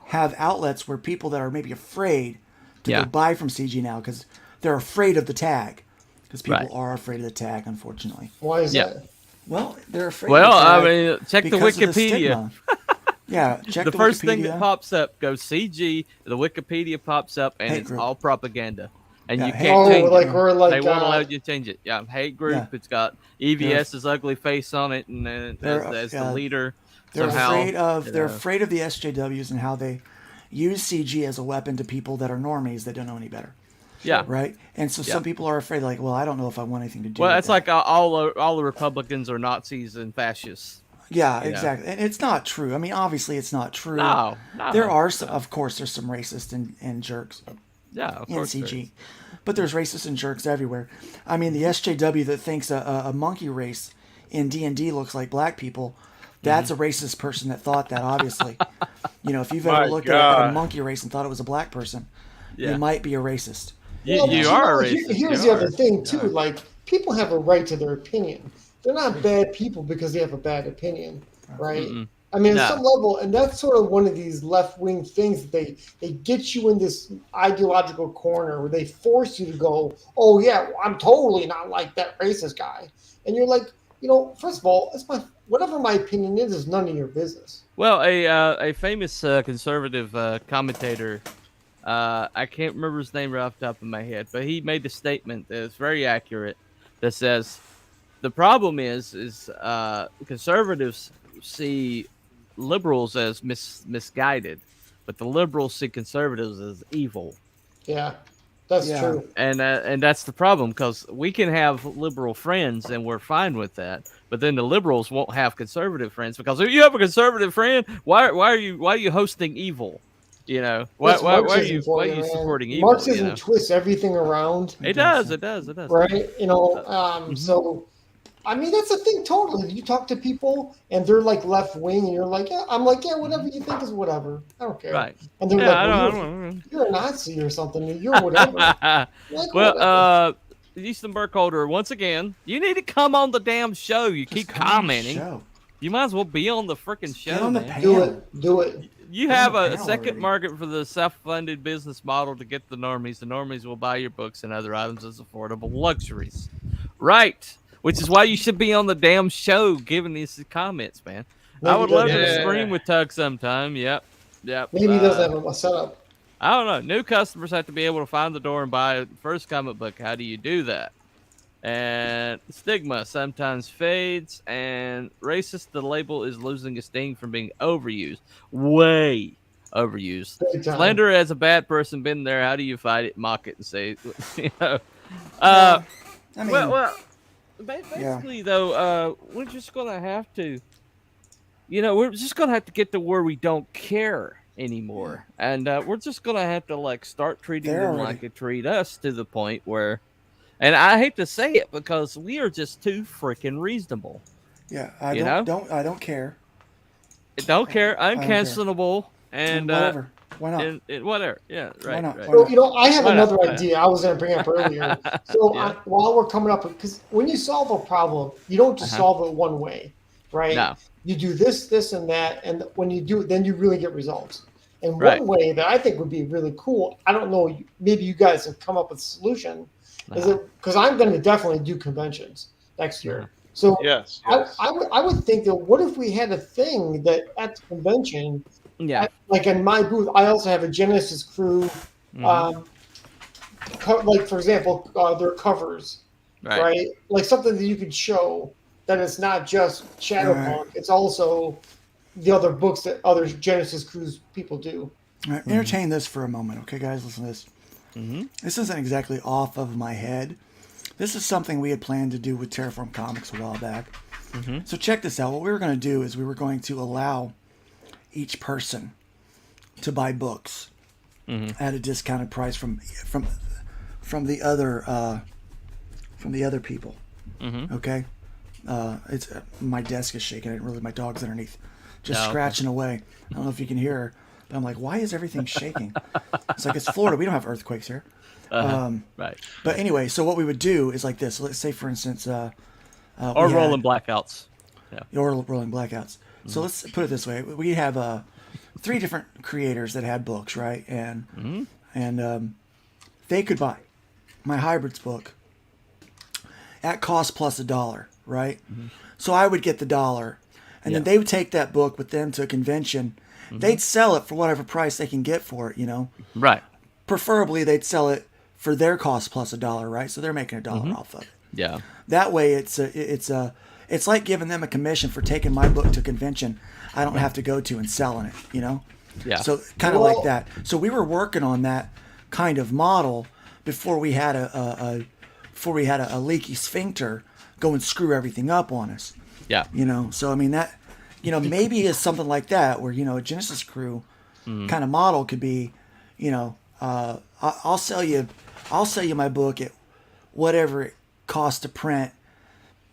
have outlets where people that are maybe afraid to go buy from CG now because they're afraid of the tag. Because people are afraid of the tag, unfortunately. Why is that? Well, they're afraid. Well, of the I mean, check the Wikipedia. Check the first thing that pops up goes CG. The Wikipedia pops up, and it's all propaganda. And you can't change it. They won't allow you to change it. Yeah, hate group. Yeah. It's got EVS's ugly face on it, and as the leader. They're afraid of the SJWs and how they use CG as a weapon to people that are normies that don't know any better. Yeah. Right. And so some people are afraid, like, well, I don't know if I want anything to do. Well, with it's like all the Republicans are Nazis and fascists. Yeah, exactly. And it's not true. I mean, obviously, it's not true. No. There are, of course, there's some racists and jerks. Yeah, of course. In CG. But there's racists and jerks everywhere. I mean, the SJW that thinks a monkey race in D&D looks like black people, that's a racist person that thought that, obviously. If you've ever looked at a monkey race and thought it was a black person, you might be a racist. You are a racist. Here's the other thing, too. Like, people have a right to their opinion. They're not bad people because they have a bad opinion, right? I mean, at some level, and that's sort of one of these left-wing things that they get you in this ideological corner where they force you to go, oh, yeah, I'm totally not like that racist guy. And you're like, first of all, whatever my opinion is none of your business. Well, a famous conservative commentator, I can't remember his name right off the top of my head, but he made a statement that is very accurate that says the problem is conservatives see liberals as misguided, but the liberals see conservatives as evil. Yeah. That's true. And that's the problem, because we can have liberal friends and we're fine with that. But then the liberals won't have conservative friends, because if you have a conservative friend, why are you hosting evil? You know, why are you supporting evil? Marxism twists everything around. It does. Right? You know, so I mean that's the thing. Totally, you talk to people and they're like left wing, and you're like, yeah, I'm like, yeah, whatever you think is whatever. I don't care. Right? And they're like, well, you're a Nazi or something. You're whatever. Like, well, Easton Burkholder, once again, you need to come on the damn show. You keep commenting. You might as well be on the freaking show, man. Do it. You have a second market for the self-funded business model to get the normies. The normies will buy your books and other items as affordable luxuries. Right. Which is why you should be on the damn show giving these comments, man. I would love to stream with Tug sometime. Yep. Maybe he doesn't have a setup. I don't know. New customers have to be able to find the door and buy a first comic book. How do you do that? And stigma sometimes fades, and racist, the label is losing its sting from being overused. Way overused. Slander as a bad person, been there. How do you fight it, mock it, and say, you know? I mean, well, basically, though, we're just going to have to, you know, we're just going to have to get to where we don't care anymore. And we're just going to have to, like, start treating them like they treat us, to the point where, and I hate to say it because we are just too freaking reasonable. Yeah, I don't care. Don't care. Uncancelable. And whatever. Why not? And whatever. Yeah, right. Why not? Right. So, you know, I have another idea I was going to bring up earlier. So while we're coming up, because when you solve a problem, you don't just solve it one way, right? No. You do this, and that, and when you do it, then you really get results. And one way that I think would be really cool, I don't know, maybe you guys have come up with a solution, is it because I'm going to definitely do conventions next year. So yes. I would think that what if we had a thing that at the convention, like in my booth, I also have a Genesis Crew, like for example, their covers, right? Like something that you could show that it's not just Shadowband, it's also the other books that other Genesis Crews people do. All right, entertain this for a moment, okay, guys? Listen to this. This isn't exactly off of my head. This is something we had planned to do with Terraform Comics a while back. So check this out. What we were going to do is we were going to allow each person to buy books at a discounted price from the other people. Okay, it's my desk is shaking. I didn't realize my dog's underneath, just scratching away. I don't know if you can hear her. But I'm like, why is everything shaking? It's like, it's Florida. We don't have earthquakes here. Right. But anyway, so what we would do is like this. Let's say, for instance... or rolling blackouts. Or rolling blackouts. So let's put it this way. We have 3 different creators that had books, right? And they could buy my Hybrids book at cost plus $1, right? So I would get the $1. And then they would take that book with them to a convention. They'd sell it for whatever price they can get for it, you know? Right. Preferably, they'd sell it for their cost plus $1, right? So they're making $1 off of it. Yeah. That way, it's like giving them a commission for taking my book to a convention I don't have to go to and selling it, you know? Yeah. So kind of like that. So we were working on that kind of model before we had a leaky sphincter go and screw everything up on us. Yeah. You know, so I mean that, you know, maybe it's something like that where, you know, a Genesis Crew kind of model could be, you know, I'll sell you my book at whatever it costs to print,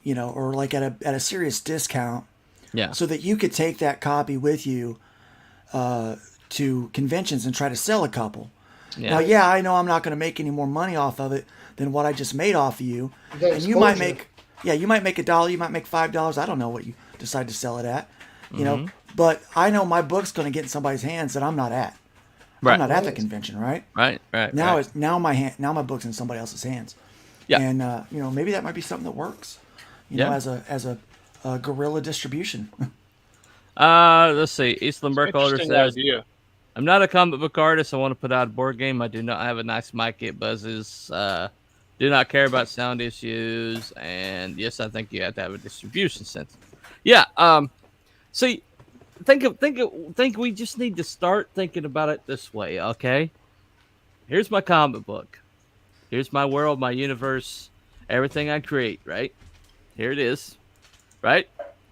you know, or like at a serious discount. Yeah. So that you could take that copy with you to conventions and try to sell a couple. Yeah. Now, I know I'm not going to make any more money off of it than what I just made off of you. And you might make $1, you might make $5. I don't know what you decide to sell it at, you know, but I know my book's going to get in somebody's hands that I'm not at. Right. I'm not at the convention, right? Right. Now my book's in somebody else's hands. Yeah. And you know, maybe that might be something that works. You know, as a guerrilla distribution. Let's see. Eastland Burkholder says, idea. I'm not a comic book artist. I want to put out a board game. I do not have a nice mic. It buzzes. Do not care about sound issues. And yes, I think you have to have a distribution center. Yeah. See, think we just need to start thinking about it this way. Okay. Here's my comic book. Here's my world, my universe, everything I create, right? Here it is, right?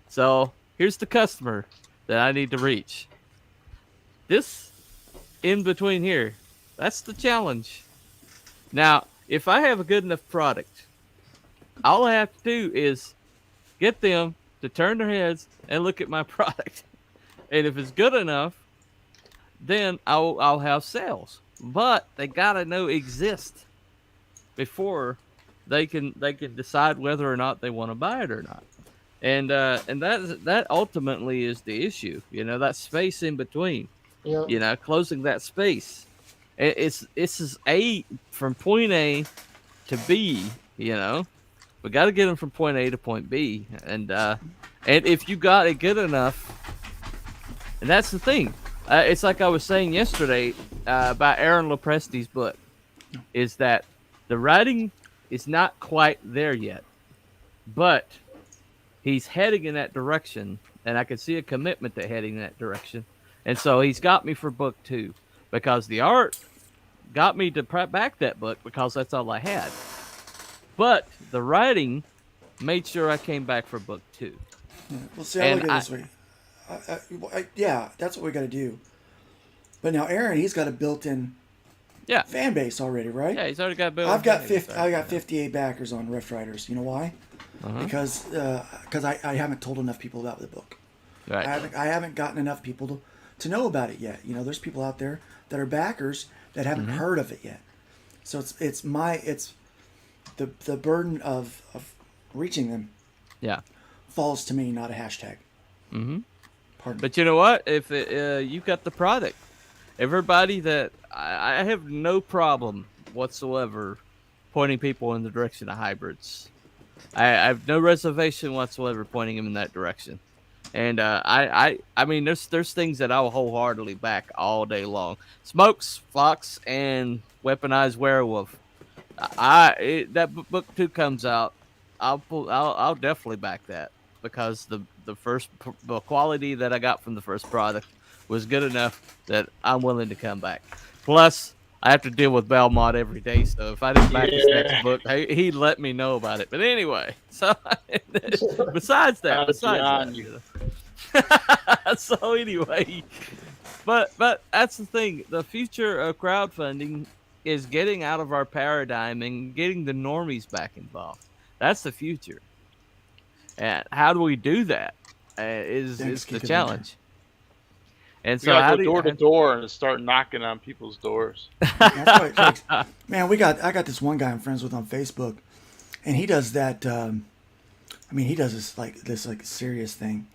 So here's the customer that I need to reach. This in between here. That's the challenge. Now, if I have a good enough product, all I have to do is get them to turn their heads and look at my product. And if it's good enough, then I'll have sales. But they gotta know exist before they can decide whether or not they want to buy it or not. And that ultimately is the issue. That space in between. Yeah. Closing that space. It's from point A to B. We got to get them from point A to point B. And if you got it good enough, and that's the thing. It's like I was saying yesterday about Aaron Lopresti's book, is that the writing is not quite there yet, but he's heading in that direction, and I can see a commitment to heading in that direction. And so he's got me for book 2, because the art got me to back that book because that's all I had. But the writing made sure I came back for book 2. Yeah. Well, see, I look at it this way. Yeah, that's what we got to do. But now Aaron, he's got a built-in fan base already, right? Yeah, he's already got built-in. I've got 58 backers on Rift Riders. You know why? Because I haven't told enough people about the book. Right. I haven't gotten enough people to know about it yet. There's people out there that are backers that haven't heard of it yet. So it's the burden of reaching them. Yeah. Falls to me, not a hashtag. Mm-hmm. Pardon. But you know what? If you've got the product, everybody that I have no problem whatsoever pointing people in the direction of hybrids. I have no reservation whatsoever pointing them in that direction. And I mean, there's things that I'll wholeheartedly back all day long. Smokes, Fox, and Weaponized Werewolf. That book 2 comes out, I'll definitely back that, because the quality that I got from the first product was good enough that I'm willing to come back. Plus, I have to deal with Belmont every day, so if I didn't back his next book, he'd let me know about it. But anyway, so besides that, so anyway, but that's the thing. The future of crowdfunding is getting out of our paradigm and getting the normies back involved. That's the future. And how do we do that? Is the challenge. And so, how do you go door to door and start knocking on people's doors? That's what it takes. Man, I got this one guy I'm friends with on Facebook, and he does that. He does this serious thing.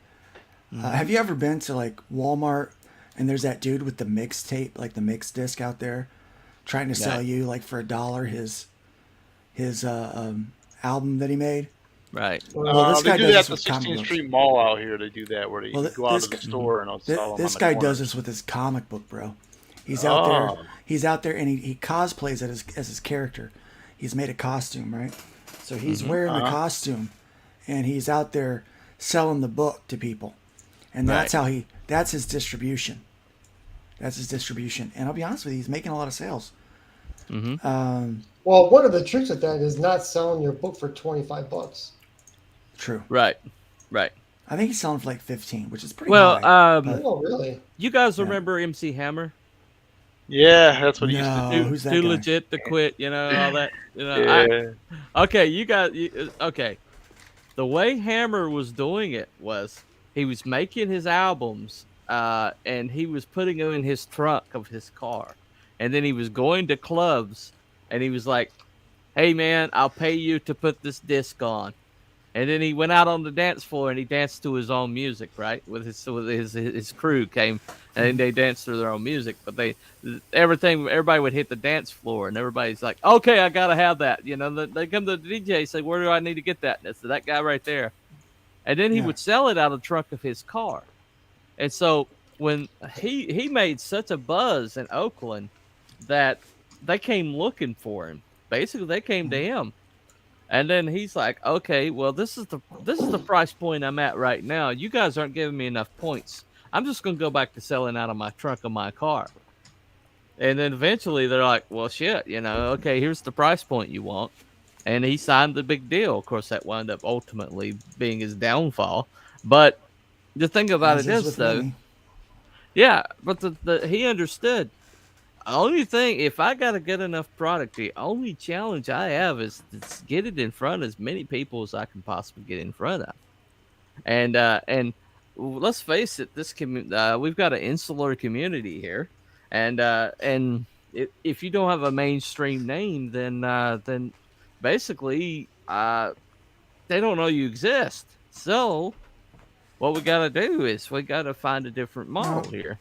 Have you ever been to like Walmart and there's that dude with the mixtape, like the mix disc out there, trying to sell you like for $1 his album that he made? Right. Well, this guy do that does at this the with 16th comic Street Mall out here. They do that where they go out to the store and sell them. This guy does this with his comic book, bro. He's out there. He's out there, and he cosplays as his character. He's made a costume, right? So he's wearing the costume, and he's out there selling the book to people, and that's that's his distribution. That's his distribution, and I'll be honest with you, he's making a lot of sales. Well, one of the tricks with that is not selling your book for $25. True. Right. I think he's selling for like 15, which is pretty high. Oh, really? You guys remember MC Hammer? Yeah, that's what he used to do. Who's that Too guy? legit to quit, all that. Yeah. Okay. The way Hammer was doing it was he was making his albums, and he was putting them in his trunk of his car, and then he was going to clubs, and he was like, "Hey man, I'll pay you to put this disc on." And then he went out on the dance floor and he danced to his own music, right? With his crew came and they danced to their own music. But everybody would hit the dance floor and everybody's like, "Okay, I gotta have that." They come to the DJ, say, "Where do I need to get that?" And it's that guy right there. And then he would sell it out of the trunk of his car. And so when he made such a buzz in Oakland that they came looking for him. Basically, they came to him. And then he's like, "Okay, well, this is the price point I'm at right now. You guys aren't giving me enough points. I'm just going to go back to selling out of my trunk of my car." And then eventually they're like, "Well, shit, okay, here's the price point you want." And he signed the big deal. Of course, that wound up ultimately being his downfall. But the thing about it is, though, me. yeah, but he understood only thing, if I got a good enough product, the only challenge I have is to get it in front of as many people as I can possibly get in front of. And let's face it, we've got an insular community here, and if you don't have a mainstream name, then basically they don't know you exist. So what we got to do is we got to find a different model here.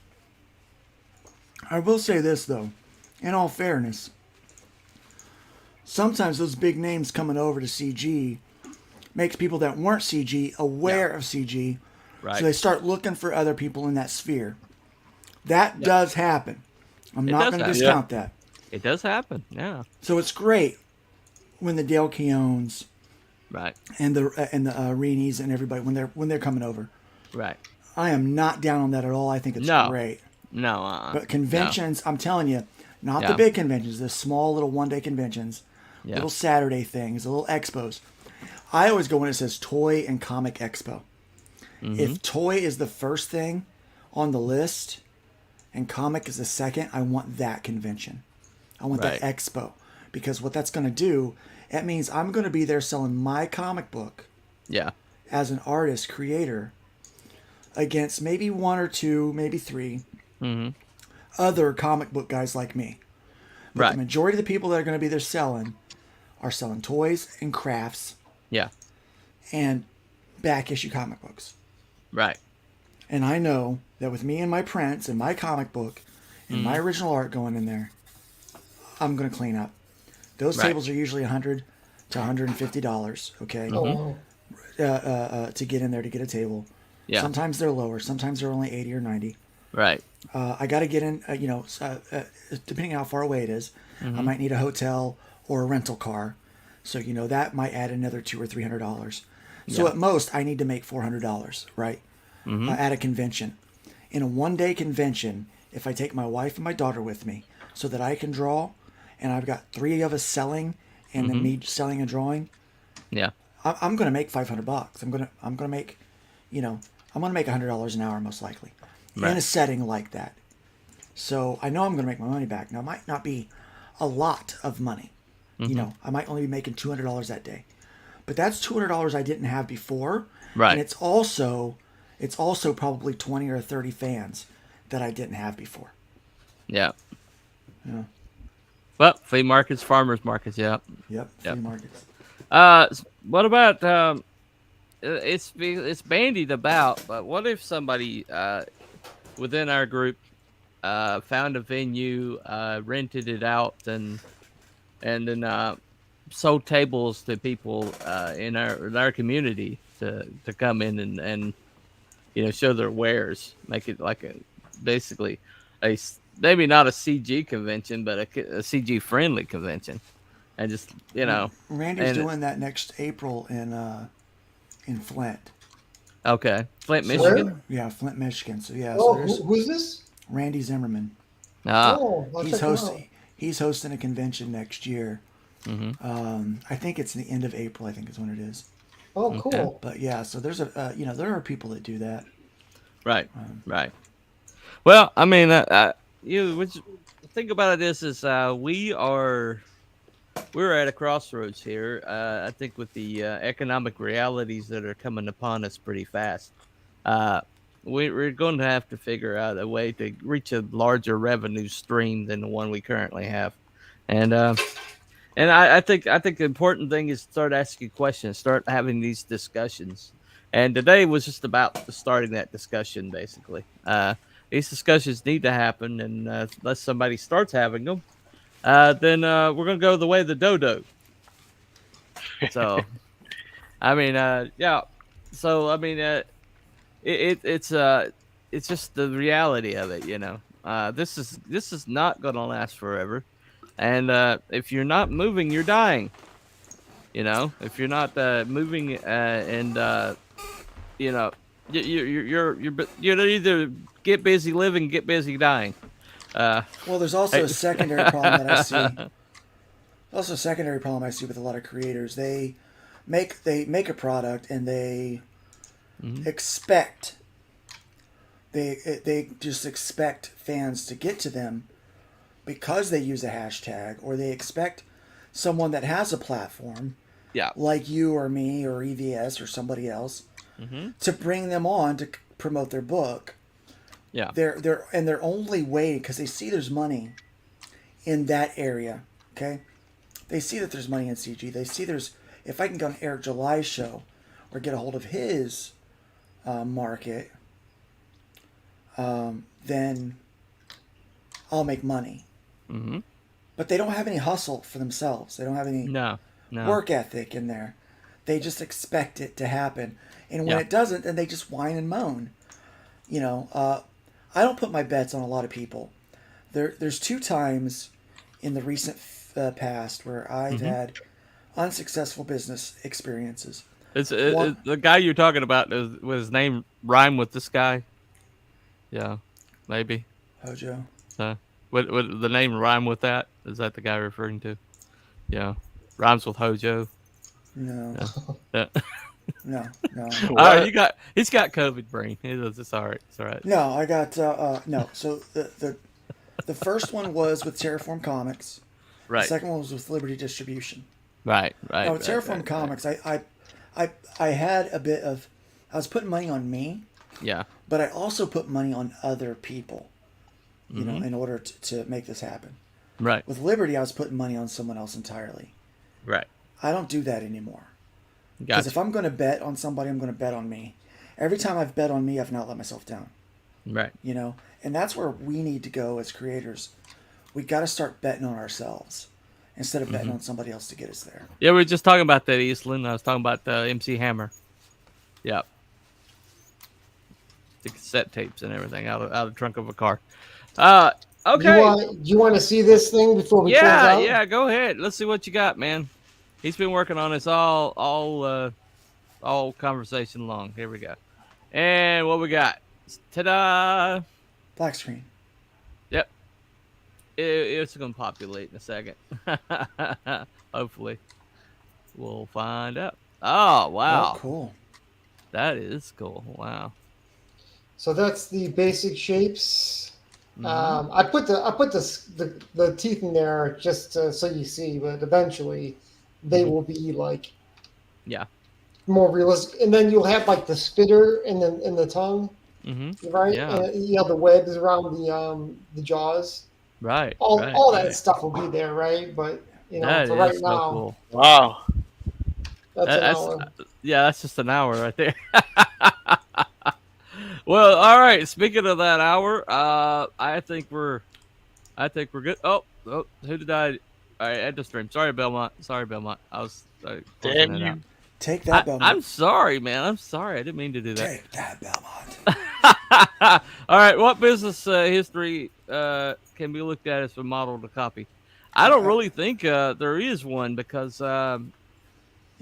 I will say this though, in all fairness, sometimes those big names coming over to CG makes people that weren't CG aware of CG. Right. So they start looking for other people in that sphere. That does happen. I'm not going to discount that. It does happen, yeah. So it's great when the Dale Keones, right, and the Reenies and everybody when they're coming over. Right. I am not down on that at all. I think it's great. No. But conventions, I'm telling you, not the big conventions, the small little one-day conventions, little Saturday things, little expos. I always go when it says Toy and Comic Expo. Mm-hmm. If Toy is the first thing on the list and Comic is the second, I want that convention. I want that expo. Because what that's going to do, it means I'm going to be there selling my comic book as an artist, creator, against maybe one or two, maybe three other comic book guys like me. But the majority of the people that are going to be there selling are selling toys and crafts. Yeah. And back issue comic books. Right. And I know that with me and my prints and my comic book and my original art going in there, I'm going to clean up. Those tables are usually $100 to $150, okay? To get in there to get a table. Yeah. Sometimes they're lower. Sometimes they're only 80 or 90. Right. I got to get in, depending on how far away it is, I might need a hotel or a rental car. So, that might add another $200 or $300. So at most, I need to make $400, right? At a convention. In a one-day convention, if I take my wife and my daughter with me so that I can draw, and I've got three of us selling, and then me selling and drawing, I'm going to make $500. I'm going to make, I'm going to make $100 an hour most likely in a setting like that. So I know I'm going to make my money back. Now, it might not be a lot of money. I might only be making $200 that day, but that's $200 I didn't have before. Right. And it's also probably 20 or 30 fans that I didn't have before. Yeah. Yeah. Well, flea markets, farmers markets, Yep. Flea markets. What about it's bandied about, but what if somebody within our group found a venue, rented it out, and then sold tables to people in our community to come in and show their wares, make it like basically maybe not a CG convention, but a CG friendly convention, and just Randy's doing that next April in Flint. Okay, Flint, Michigan. Where? Yeah, Flint, Michigan. So who's this? Randy Zimmerman. He's hosting a convention next year. I think it's the end of April. I think is when it is. Oh, cool. Okay. But yeah, so there's there are people that do that. Right. Right. Well, I mean, think about it is we're at a crossroads here. I think with the economic realities that are coming upon us pretty fast, we're going to have to figure out a way to reach a larger revenue stream than the one we currently have, and I think the important thing is start asking questions, start having these discussions, and today was just about starting that discussion. Basically, these discussions need to happen, and unless somebody starts having them, then we're gonna go the way of the dodo. So, I mean, yeah. So I mean, it's just the reality of it, This is not gonna last forever, and if you're not moving, you're dying. If you're not moving, you're either get busy living, get busy dying. Well, there's also a secondary problem that I see. Also, a secondary problem I see with a lot of creators. They make a product and they expect they just expect fans to get to them because they use a hashtag, or they expect someone that has a platform, like you or me or EVS or somebody else, to bring them on to promote their book. Yeah, their only way, because they see there's money in that area. Okay, they see that there's money in CG. They see if I can go on Eric July's show or get a hold of his market, then I'll make money. But they don't have any hustle for themselves. They don't have any work ethic in there. They just expect it to happen. And when it doesn't, then they just whine and moan. I don't put my bets on a lot of people. There's 2 times in the recent past where I've had unsuccessful business experiences. Is the guy you're talking about, was his name rhyme with this guy? Yeah, maybe. Hojo. Would the name rhyme with that? Is that the guy you're referring to? Yeah, rhymes with Hojo. No. Yeah. No. He's got COVID brain. It's all right. It's all right. No, I got no. So the first one was with Terraform Comics. Right. The second one was with Liberty Distribution. Right. Now with Terraform Comics, I had a bit of, I was putting money on me. Yeah. But I also put money on other people. In order to make this happen. Right. With Liberty, I was putting money on someone else entirely. Right. I don't do that anymore. Because if I'm going to bet on somebody, I'm going to bet on me. Every time I've bet on me, I've not let myself down. Right. And that's where we need to go as creators. We got to start betting on ourselves instead of betting on somebody else to get us there. Yeah, we were just talking about that, Eastland. I was talking about the MC Hammer. Yeah. The cassette tapes and everything out of the trunk of a car. Okay. You want to see this thing before we close out? Yeah, go ahead. Let's see what you got, man. He's been working on this all conversation long. Here we go. And what we got? Ta-da! Black screen. Yep. It's going to populate in a second. Hopefully. We'll find out. Oh, wow. Oh, cool. That is cool. Wow. So that's the basic shapes. I put the teeth in there just so you see, but eventually they will be like more realistic. And then you'll have like the spitter in the tongue, right? Yeah. And you have the webs around the jaws. Right. All that stuff will be there, right? But that for right is now, so cool. Wow. That's just an hour right there. Well, all right. Speaking of that hour, I think we're good. Oh, who did I? All right, end of stream. Sorry, Belmont. I was. Damn you! Take that, Belmont. I'm sorry, man. I'm sorry. I didn't mean to do that. Take that, Belmont. All right. What business history can be looked at as a model to copy? I don't really think there is one because you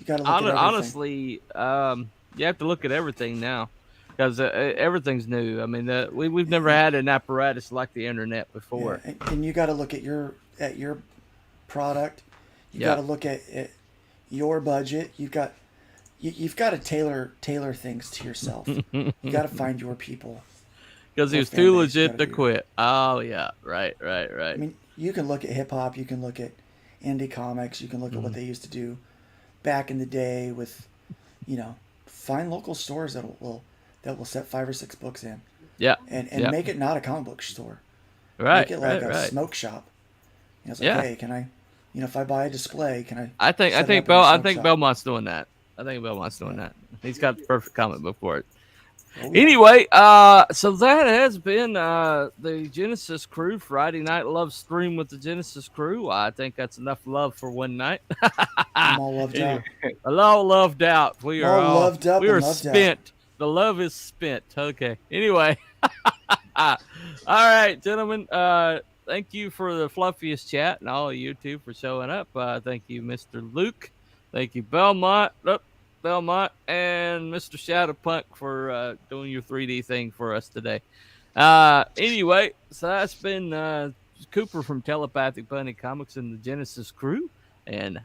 got to look at everything. Honestly, you have to look at everything now. Because everything's new. I mean, we've never had an apparatus like the internet before. Yeah, and you got to look at your product. You got to look at your budget. You've got to tailor things to yourself. You got to find your people. Because he was too legit to quit. Oh yeah, right. I mean, you can look at hip hop. You can look at indie comics. You can look at what they used to do back in the day with, find local stores that will set 5 or 6 books in. Yeah. And make it not a comic book store. Right. Make it like a smoke shop. It's like, hey, can I, if I buy a display, can I? I think Belmont's doing that. He's got the perfect comic book for it. Oh, yeah. Anyway, so that has been the Genesis Crew Friday night love stream with the Genesis Crew. I think that's enough love for one night. I'm all loved out. All loved out. We are all loved up. We are spent. Out. The love is spent. Okay. Anyway. All right, gentlemen. Thank you for the fluffiest chat and all of you two for showing up. Thank you, Mr. Luke. Thank you, Belmont, and Mr. Shadowpunk for doing your 3D thing for us today. Anyway, so that's been Cooper from Telepathic Bunny Comics and the Genesis Crew. And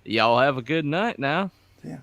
y'all have a good night now. Yeah.